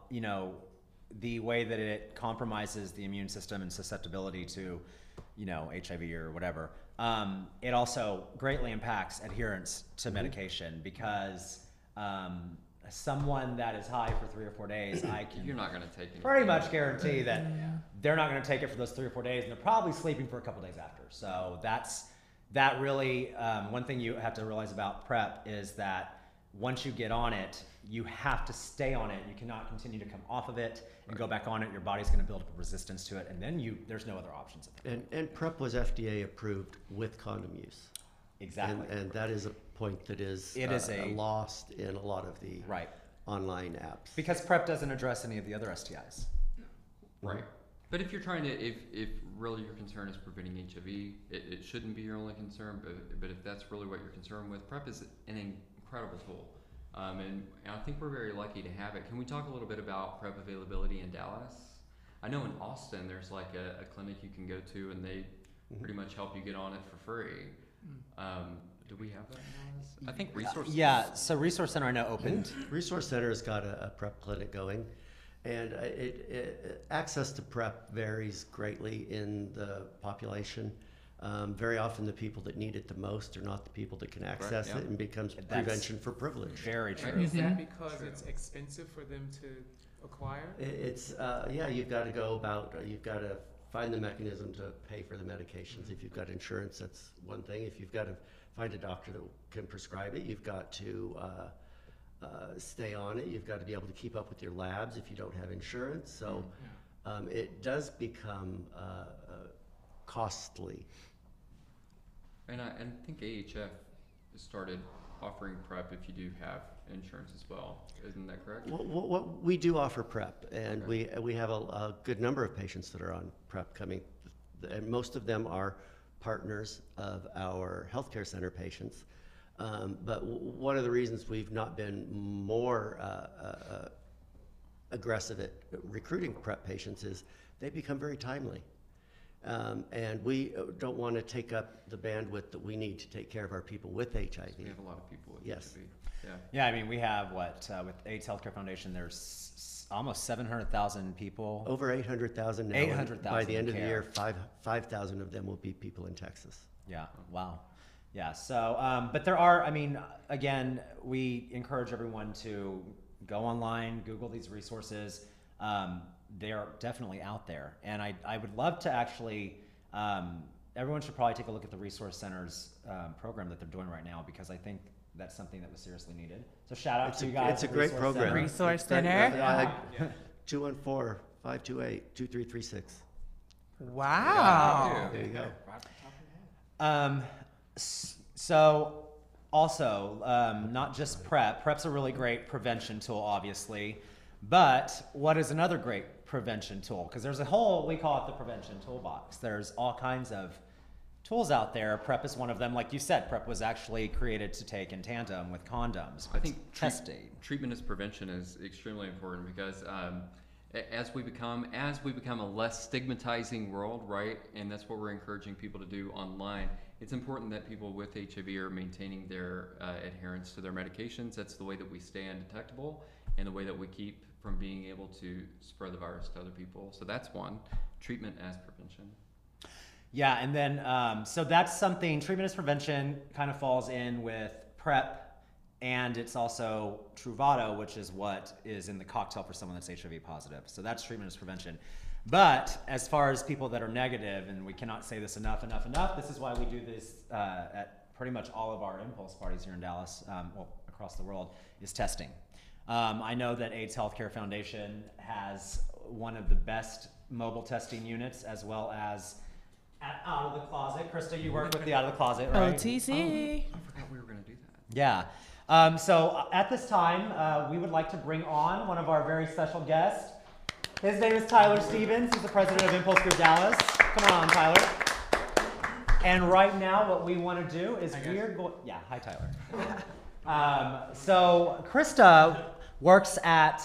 the way that it compromises the immune system and susceptibility to, HIV or whatever. It also greatly impacts adherence to medication because someone that is high for 3 or 4 days, You're not going to take it. pretty much guarantee that they're not going to take it for those 3 or 4 days, and they're probably sleeping for a couple days after. So that really, one thing you have to realize about PrEP is that once you get on it, you have to stay on it. You cannot continue to come off of it and go back on it. Your body's going to build up a resistance to it, and then there's no other options. And PrEP was FDA approved with condom use. Exactly. And that is a point that is lost in a lot of the online apps. Because PrEP doesn't address any of the other STIs. Right. But if you're trying to, if really your concern is preventing HIV, it shouldn't be your only concern. But if that's really what you're concerned with, PrEP is an incredible tool. And I think we're very lucky to have it. Can we talk a little bit about PrEP availability in Dallas? I know in Austin there's like a clinic you can go to and they pretty much help you get on it for free. Do we have that in Dallas? I think Resource so Resource Center I know opened. Resource Center has got a PrEP clinic going. And access to PrEP varies greatly in the population. Very often the people that need it the most are not the people that can access it, and becomes prevention for privilege. Very true. Is that because it's expensive for them to acquire? It's you've got to you've got to find the mechanism to pay for the medications. If you've got insurance, that's one thing. If you've got to find a doctor that can prescribe it, you've got to stay on it. You've got to be able to keep up with your labs if you don't have insurance. So it does become costly. And I think AHF started offering PrEP if you do have insurance as well. Isn't that correct? What we do offer PrEP, and we have a good number of patients that are on PrEP coming, and most of them are partners of our healthcare center patients. But one of the reasons we've not been more aggressive at recruiting PrEP patients is they become very timely. And we don't want to take up the bandwidth that we need to take care of our people with HIV. So we have a lot of people with Yes. HIV. Yeah, I mean, we have with AIDS Healthcare Foundation, there's almost 700,000 people. Over 800,000 now. 800,000 By the end of the care. year, 5,000 of them will be people in Texas. Yeah, wow. Yeah, so, but there are, I mean, again, we encourage everyone to go online, Google these resources. They're definitely out there. And I would love to actually, everyone should probably take a look at the Resource Center's program that they're doing right now, because I think that's something that was seriously needed. So shout out to you guys. It's a at great Resource program. Center. Resource It's great. Center. 214-528-2336. Wow. There you go. Right off the top of your head. So also, not just PrEP. PrEP's a really great prevention tool, obviously. But what is another great prevention tool? Because there's a whole, we call it the prevention toolbox. There's all kinds of tools out there. PrEP is one of them. Like you said, PrEP was actually created to take in tandem with condoms. I think testing. Treatment as prevention is extremely important because as we become a less stigmatizing world, right, and that's what we're encouraging people to do online. It's important that people with HIV are maintaining their adherence to their medications. That's the way that we stay undetectable and the way that we keep from being able to spread the virus to other people. So that's one, treatment as prevention. Yeah, and then, so that's something, treatment as prevention kind of falls in with PrEP, and it's also Truvado, which is what is in the cocktail for someone that's HIV positive. So that's treatment as prevention. But as far as people that are negative, and we cannot say this enough, this is why we do this at pretty much all of our impulse parties here in Dallas, well, across the world, is testing. I know that AIDS Healthcare Foundation has one of the best mobile testing units, as well as at Out of the Closet. Krista, you work with the Out of the Closet, right? OTC. Oh, I forgot we were going to do that. Yeah. So at this time, we would like to bring on one of our very special guests. His name is Tyler Stevens. He's the president of Impulse Group Dallas. Come on, Tyler. And right now, what we want to do is we're going. Yeah, hi, Tyler. So Krista works at.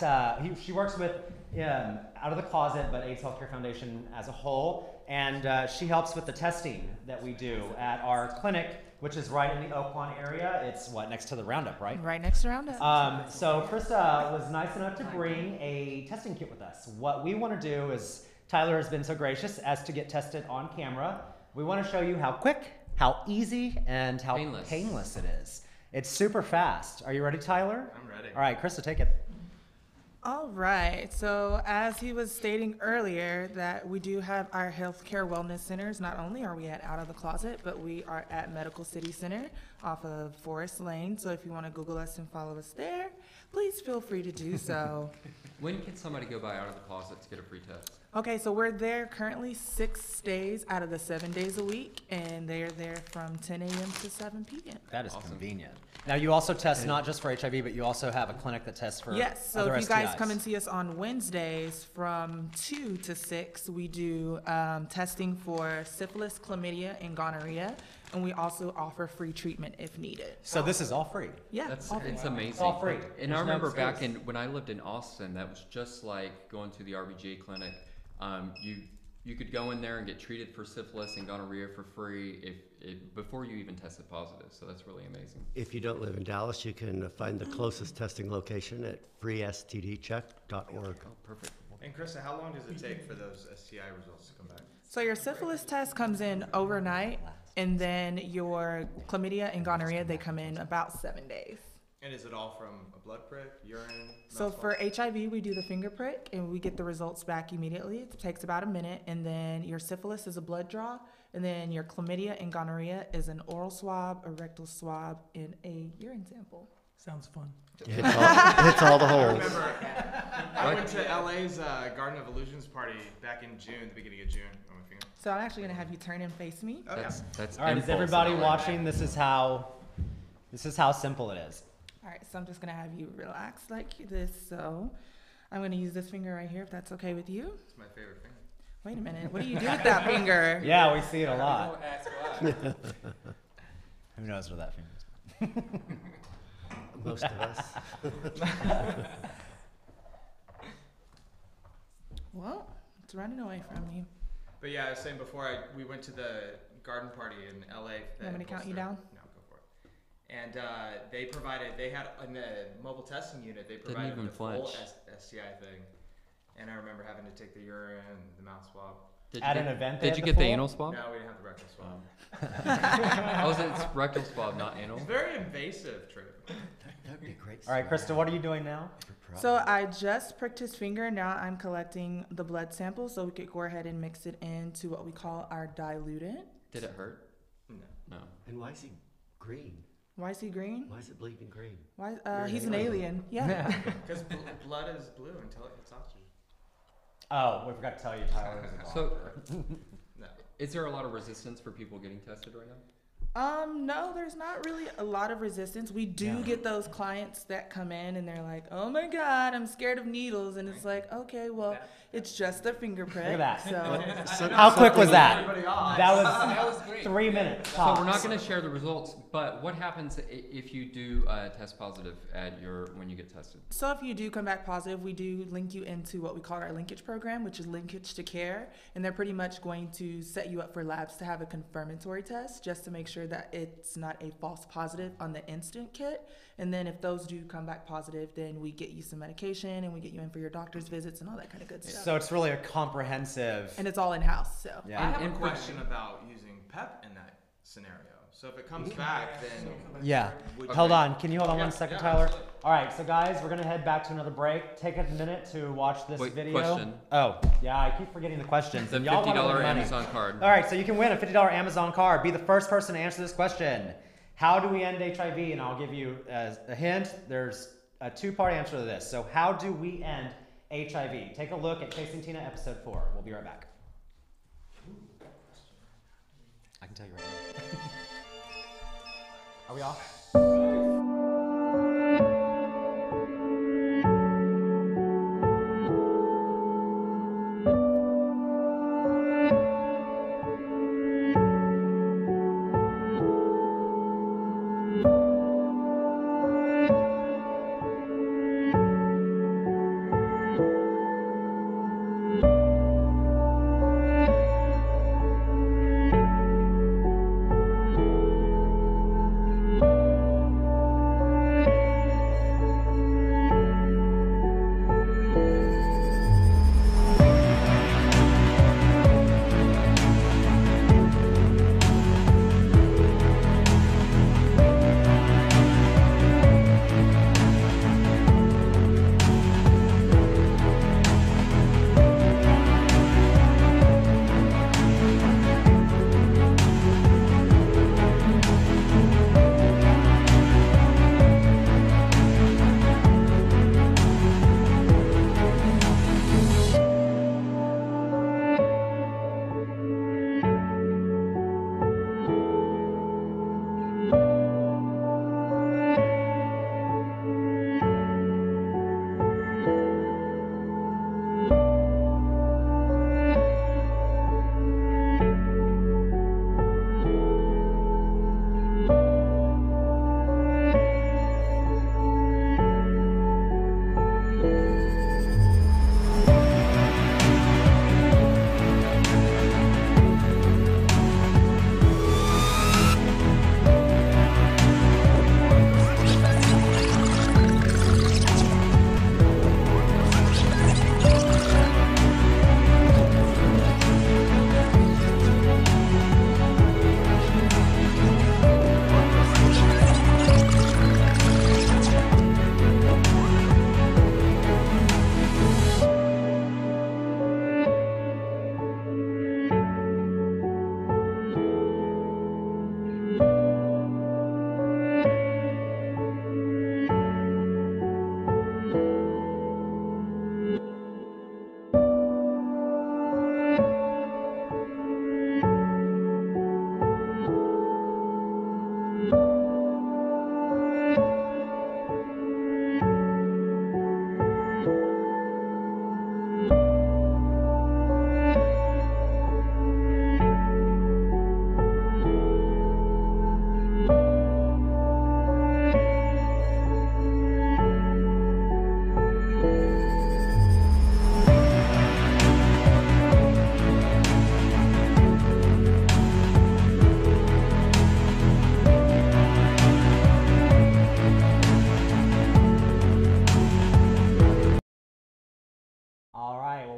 She works with Out of the Closet, but AIDS Healthcare Foundation as a whole, and she helps with the testing that we do at our clinic, which is right in the Oakland area. It's what, next to the Roundup, right? Right next to Roundup. So Krista was nice enough to bring a testing kit with us. What we want to do is, Tyler has been so gracious as to get tested on camera. We want to show you how quick, how easy, and how painless it is. It's super fast. Are you ready, Tyler? I'm ready. All right, Krista, take it. All right. So as he was stating earlier, that we do have our healthcare wellness centers. Not only are we at Out of the Closet, but we are at Medical City Center off of Forest Lane. So if you want to Google us and follow us there, please feel free to do so. When can somebody go by Out of the Closet to get a free test? Okay, so we're there currently 6 days out of the 7 days a week, and they're there from 10 a.m. to 7 p.m. That is Awesome. convenient. Now, you also test not just for HIV, but you also have a clinic that tests for Yes, so other if you guys STIs. come and see us on Wednesdays from 2 to 6, we do testing for syphilis, chlamydia, and gonorrhea, and we also offer free treatment if needed. So this is all free. Yeah, all free. It's amazing. It's all free. And There's I no remember back excuse. when I lived in Austin, that was just like going to the RBGA clinic. You could go in there and get treated for syphilis and gonorrhea for free before you even tested positive. So that's really amazing. If you don't live in Dallas, you can find the closest testing location at freestdcheck.org. Oh, perfect. And Krista, how long does it take for those STI results to come back? So your syphilis test comes in overnight, and then your chlamydia and gonorrhea, they come in about 7 days. And is it all from a blood prick, urine? So mouth for swab? HIV, we do the finger prick, and we get the results back immediately. It takes about a minute, and then your syphilis is a blood draw, and then your chlamydia and gonorrhea is an oral swab, a rectal swab, and a urine sample. Sounds fun. Hits all the I holes. remember I went to LA's Garden of Illusions party back in June, the beginning of June, on my finger. So I'm actually gonna have you turn and face me. Oh, yeah. That's All right, is impulse everybody now. watching? This is how simple it is. All right, so I'm just gonna have you relax like this. So I'm gonna use this finger right here, if that's okay with you. It's my favorite finger. Wait a minute, what do you do with that finger? Yeah, we see it a lot. Ask why. Who knows where that finger is? Most of us. Well, it's running away from you. But yeah, I was saying before, we went to the garden party in LA. You want me to count you down? No, go for it. And they had, in the mobile testing unit, they provided even the full flinch. STI thing. And I remember having to take the urine, the mouth swab. At an event, they Did had you the get the full? anal swab? No, we didn't have the rectal swab. Oh, it's rectal swab, not anal. It's very invasive, Trip. That'd be great. All right, Krista, what are you doing now? So I just pricked his finger. Now I'm collecting the blood sample so we could go ahead and mix it into what we call our diluent. Did it hurt? No. No. And why is he green? Why is he green? Why is it bleeding green? Why? You're He's an an alien. alien. Yeah. Because blood is blue until it hits oxygen. Oh, we forgot to tell you, Tyler is a So, doctor. No. Is there a lot of resistance for people getting tested right now? No, there's not really a lot of resistance. We do get those clients that come in and they're like, "Oh my God, I'm scared of needles," and it's like, okay, well, it's just a finger prick. Look at that. So How quick was that? Everybody off. That was great. 3 minutes. So we're not going to share the results, but what happens if you do test positive when you get tested? So if you do come back positive, we do link you into what we call our linkage program, which is linkage to care. And they're pretty much going to set you up for labs to have a confirmatory test just to make sure that it's not a false positive on the instant kit. And then if those do come back positive, then we get you some medication and we get you in for your doctor's visits and all that kind of good stuff. So it's really a comprehensive. And it's all in-house, so. Yeah. I have a question about using PEP in that scenario. So if it comes back, then Yeah. would Hold you- on. Can you hold on Yeah, 1 second, yeah, Tyler? absolutely. All right. So guys, we're gonna head back to another break. Take a minute to watch this Wait, video. question. Oh, yeah. I keep forgetting the questions. The and y'all wanna $50 win money. Amazon card. All right. So you can win a $50 Amazon card. Be the first person to answer this question. How do we end HIV? And I'll give you a hint. There's a two-part answer to this. So how do we end HIV? Take a look at Chasing Tina episode 4. We'll be right back. I can tell you right now. Are we off?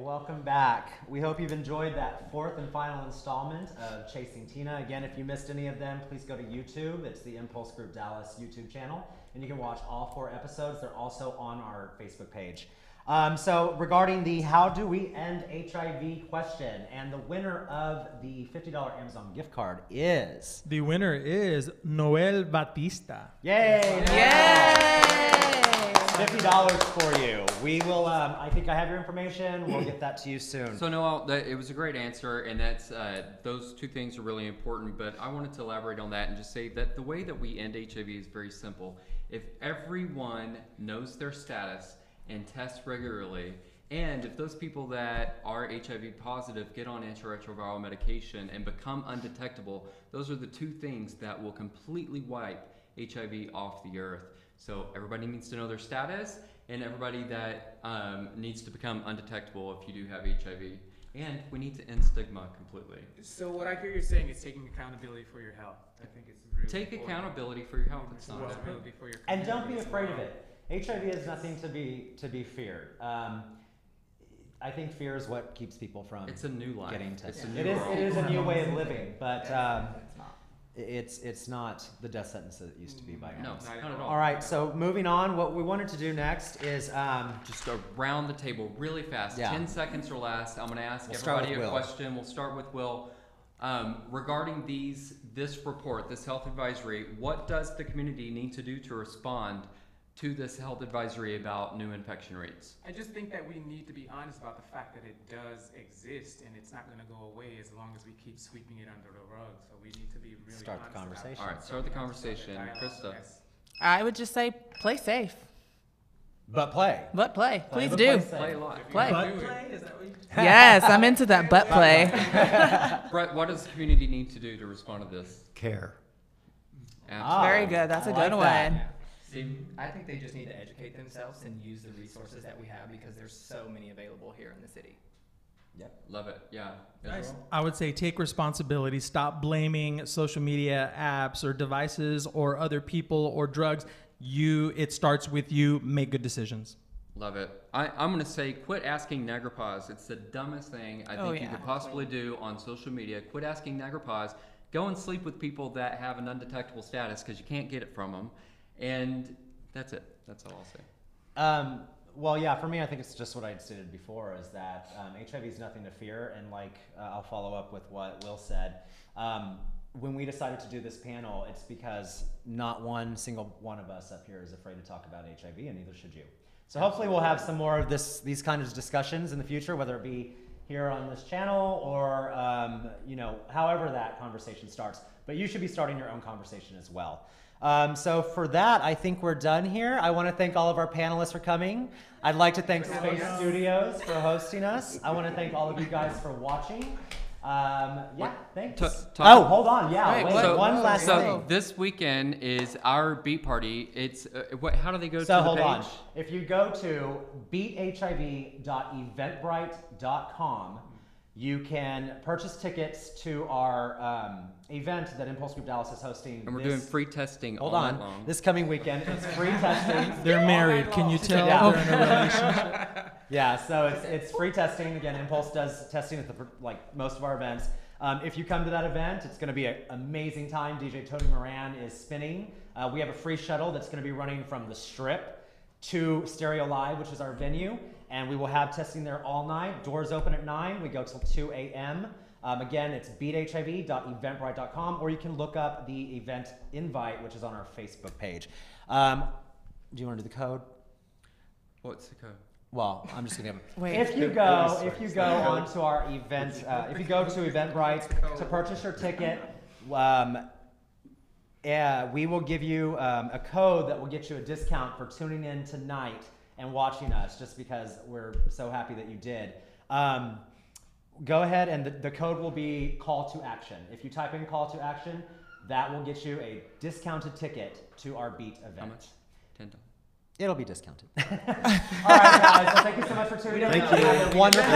Welcome back. We hope you've enjoyed that fourth and final installment of Chasing Tina. Again, if you missed any of them, please go to YouTube. It's the Impulse Group Dallas YouTube channel, and you can watch all 4 episodes. They're also on our Facebook page. So regarding the how do we end HIV question, and the winner of the $50 Amazon gift card is... The winner is Noel Batista. Yay! Yay! $50 for you. We will, I think I have your information. We'll get that to you soon. So Noel, it was a great answer, and that's those two things are really important. But I wanted to elaborate on that and just say that the way that we end HIV is very simple. If everyone knows their status and tests regularly, and if those people that are HIV positive get on antiretroviral medication and become undetectable, those are the two things that will completely wipe HIV off the earth. So everybody needs to know their status, and everybody that needs to become undetectable if you do have HIV. And we need to end stigma completely. So what I hear you're saying is taking accountability for your health. I think it's really Take important. accountability for your health. It's not Responsibility for your And don't be community as afraid of well. it. HIV is nothing to be feared. I think fear is what keeps people from It's a new life. getting It's tested. a new It is world. a new way of living, but It's not. it's not the death sentence that it used to be by now. No, not at all. All right, so moving on, what we wanted to do next is Just around the table really fast, Yeah. 10 seconds or less. I'm going to ask We'll start everybody with a Will. question. We'll start with Will. Regarding this report, this health advisory, what does the community need to do to respond to this health advisory about new infection rates? I just think that we need to be honest about the fact that it does exist and it's not going to go away as long as we keep sweeping it under the rug. So we need to be really Start the honest about conversation. it. All right, start the So, conversation. dialogue, Krista. yes. I would just say play safe, but play. but play. Please but do. play safe. Play a lot. Play. Do it. Yes, I'm into that butt play. Brett, what does the community need to do to respond to this? Care. Absolutely. Very good. That's a I good like that. one. See, I think they just need to educate themselves and use the resources that we have because there's so many available here in the city. Love it. Yeah. Nice. Israel? I would say take responsibility. Stop blaming social media apps or devices or other people or drugs. It starts with you. Make good decisions. Love it. I'm going to say quit asking Negropause. It's the dumbest thing I think Oh, you yeah. could possibly do on social media. Quit asking Negropause. Go and sleep with people that have an undetectable status because you can't get it from them. And that's it. That's all I'll say. Well, yeah, for me, I think it's just what I'd stated before, is that HIV is nothing to fear, and like I'll follow up with what Will said. When we decided to do this panel, it's because not one single one of us up here is afraid to talk about HIV, and neither should you. So hopefully we'll have some more of these kinds of discussions in the future, whether it be here on this channel or however that conversation starts. But you should be starting your own conversation as well. So for that, I think we're done here. I want to thank all of our panelists for coming. I'd like to thank Spayse Studios for hosting us. I want to thank all of you guys for watching. Thanks. Hold on. Yeah, wait, So- one last So thing. this weekend is our beat party. It's how do they go to So the hold page? on. If you go to beathiv.eventbrite.com, you can purchase tickets to our event that Impulse Group Dallas is hosting. And we're this- doing free testing Hold all on. night long. This coming weekend, it's free testing. They're married. Can you tell Yeah. they're in a relationship? Yeah, so it's free testing. Again, Impulse does testing at most of our events. If you come to that event, it's going to be an amazing time. DJ Tony Moran is spinning. We have a free shuttle that's going to be running from the Strip to Stereo Live, which is our venue, and we will have testing there all night. Doors open at 9. We go till 2 a.m. Again, it's beathiv.eventbrite.com, or you can look up the event invite, which is on our Facebook page. Do you want to do the code? What's the code? Well, I'm just gonna. Wait. If you go onto our event, if you go to Eventbrite to purchase your ticket, we will give you a code that will get you a discount for tuning in tonight and watching us. Just because we're so happy that you did. Go ahead, and the code will be call to action. If you type in call to action, that will get you a discounted ticket to our Beat event. How much? $10. It'll be discounted. All right, guys. Well, thank you so much for tuning in. Thank you. Have a wonderful.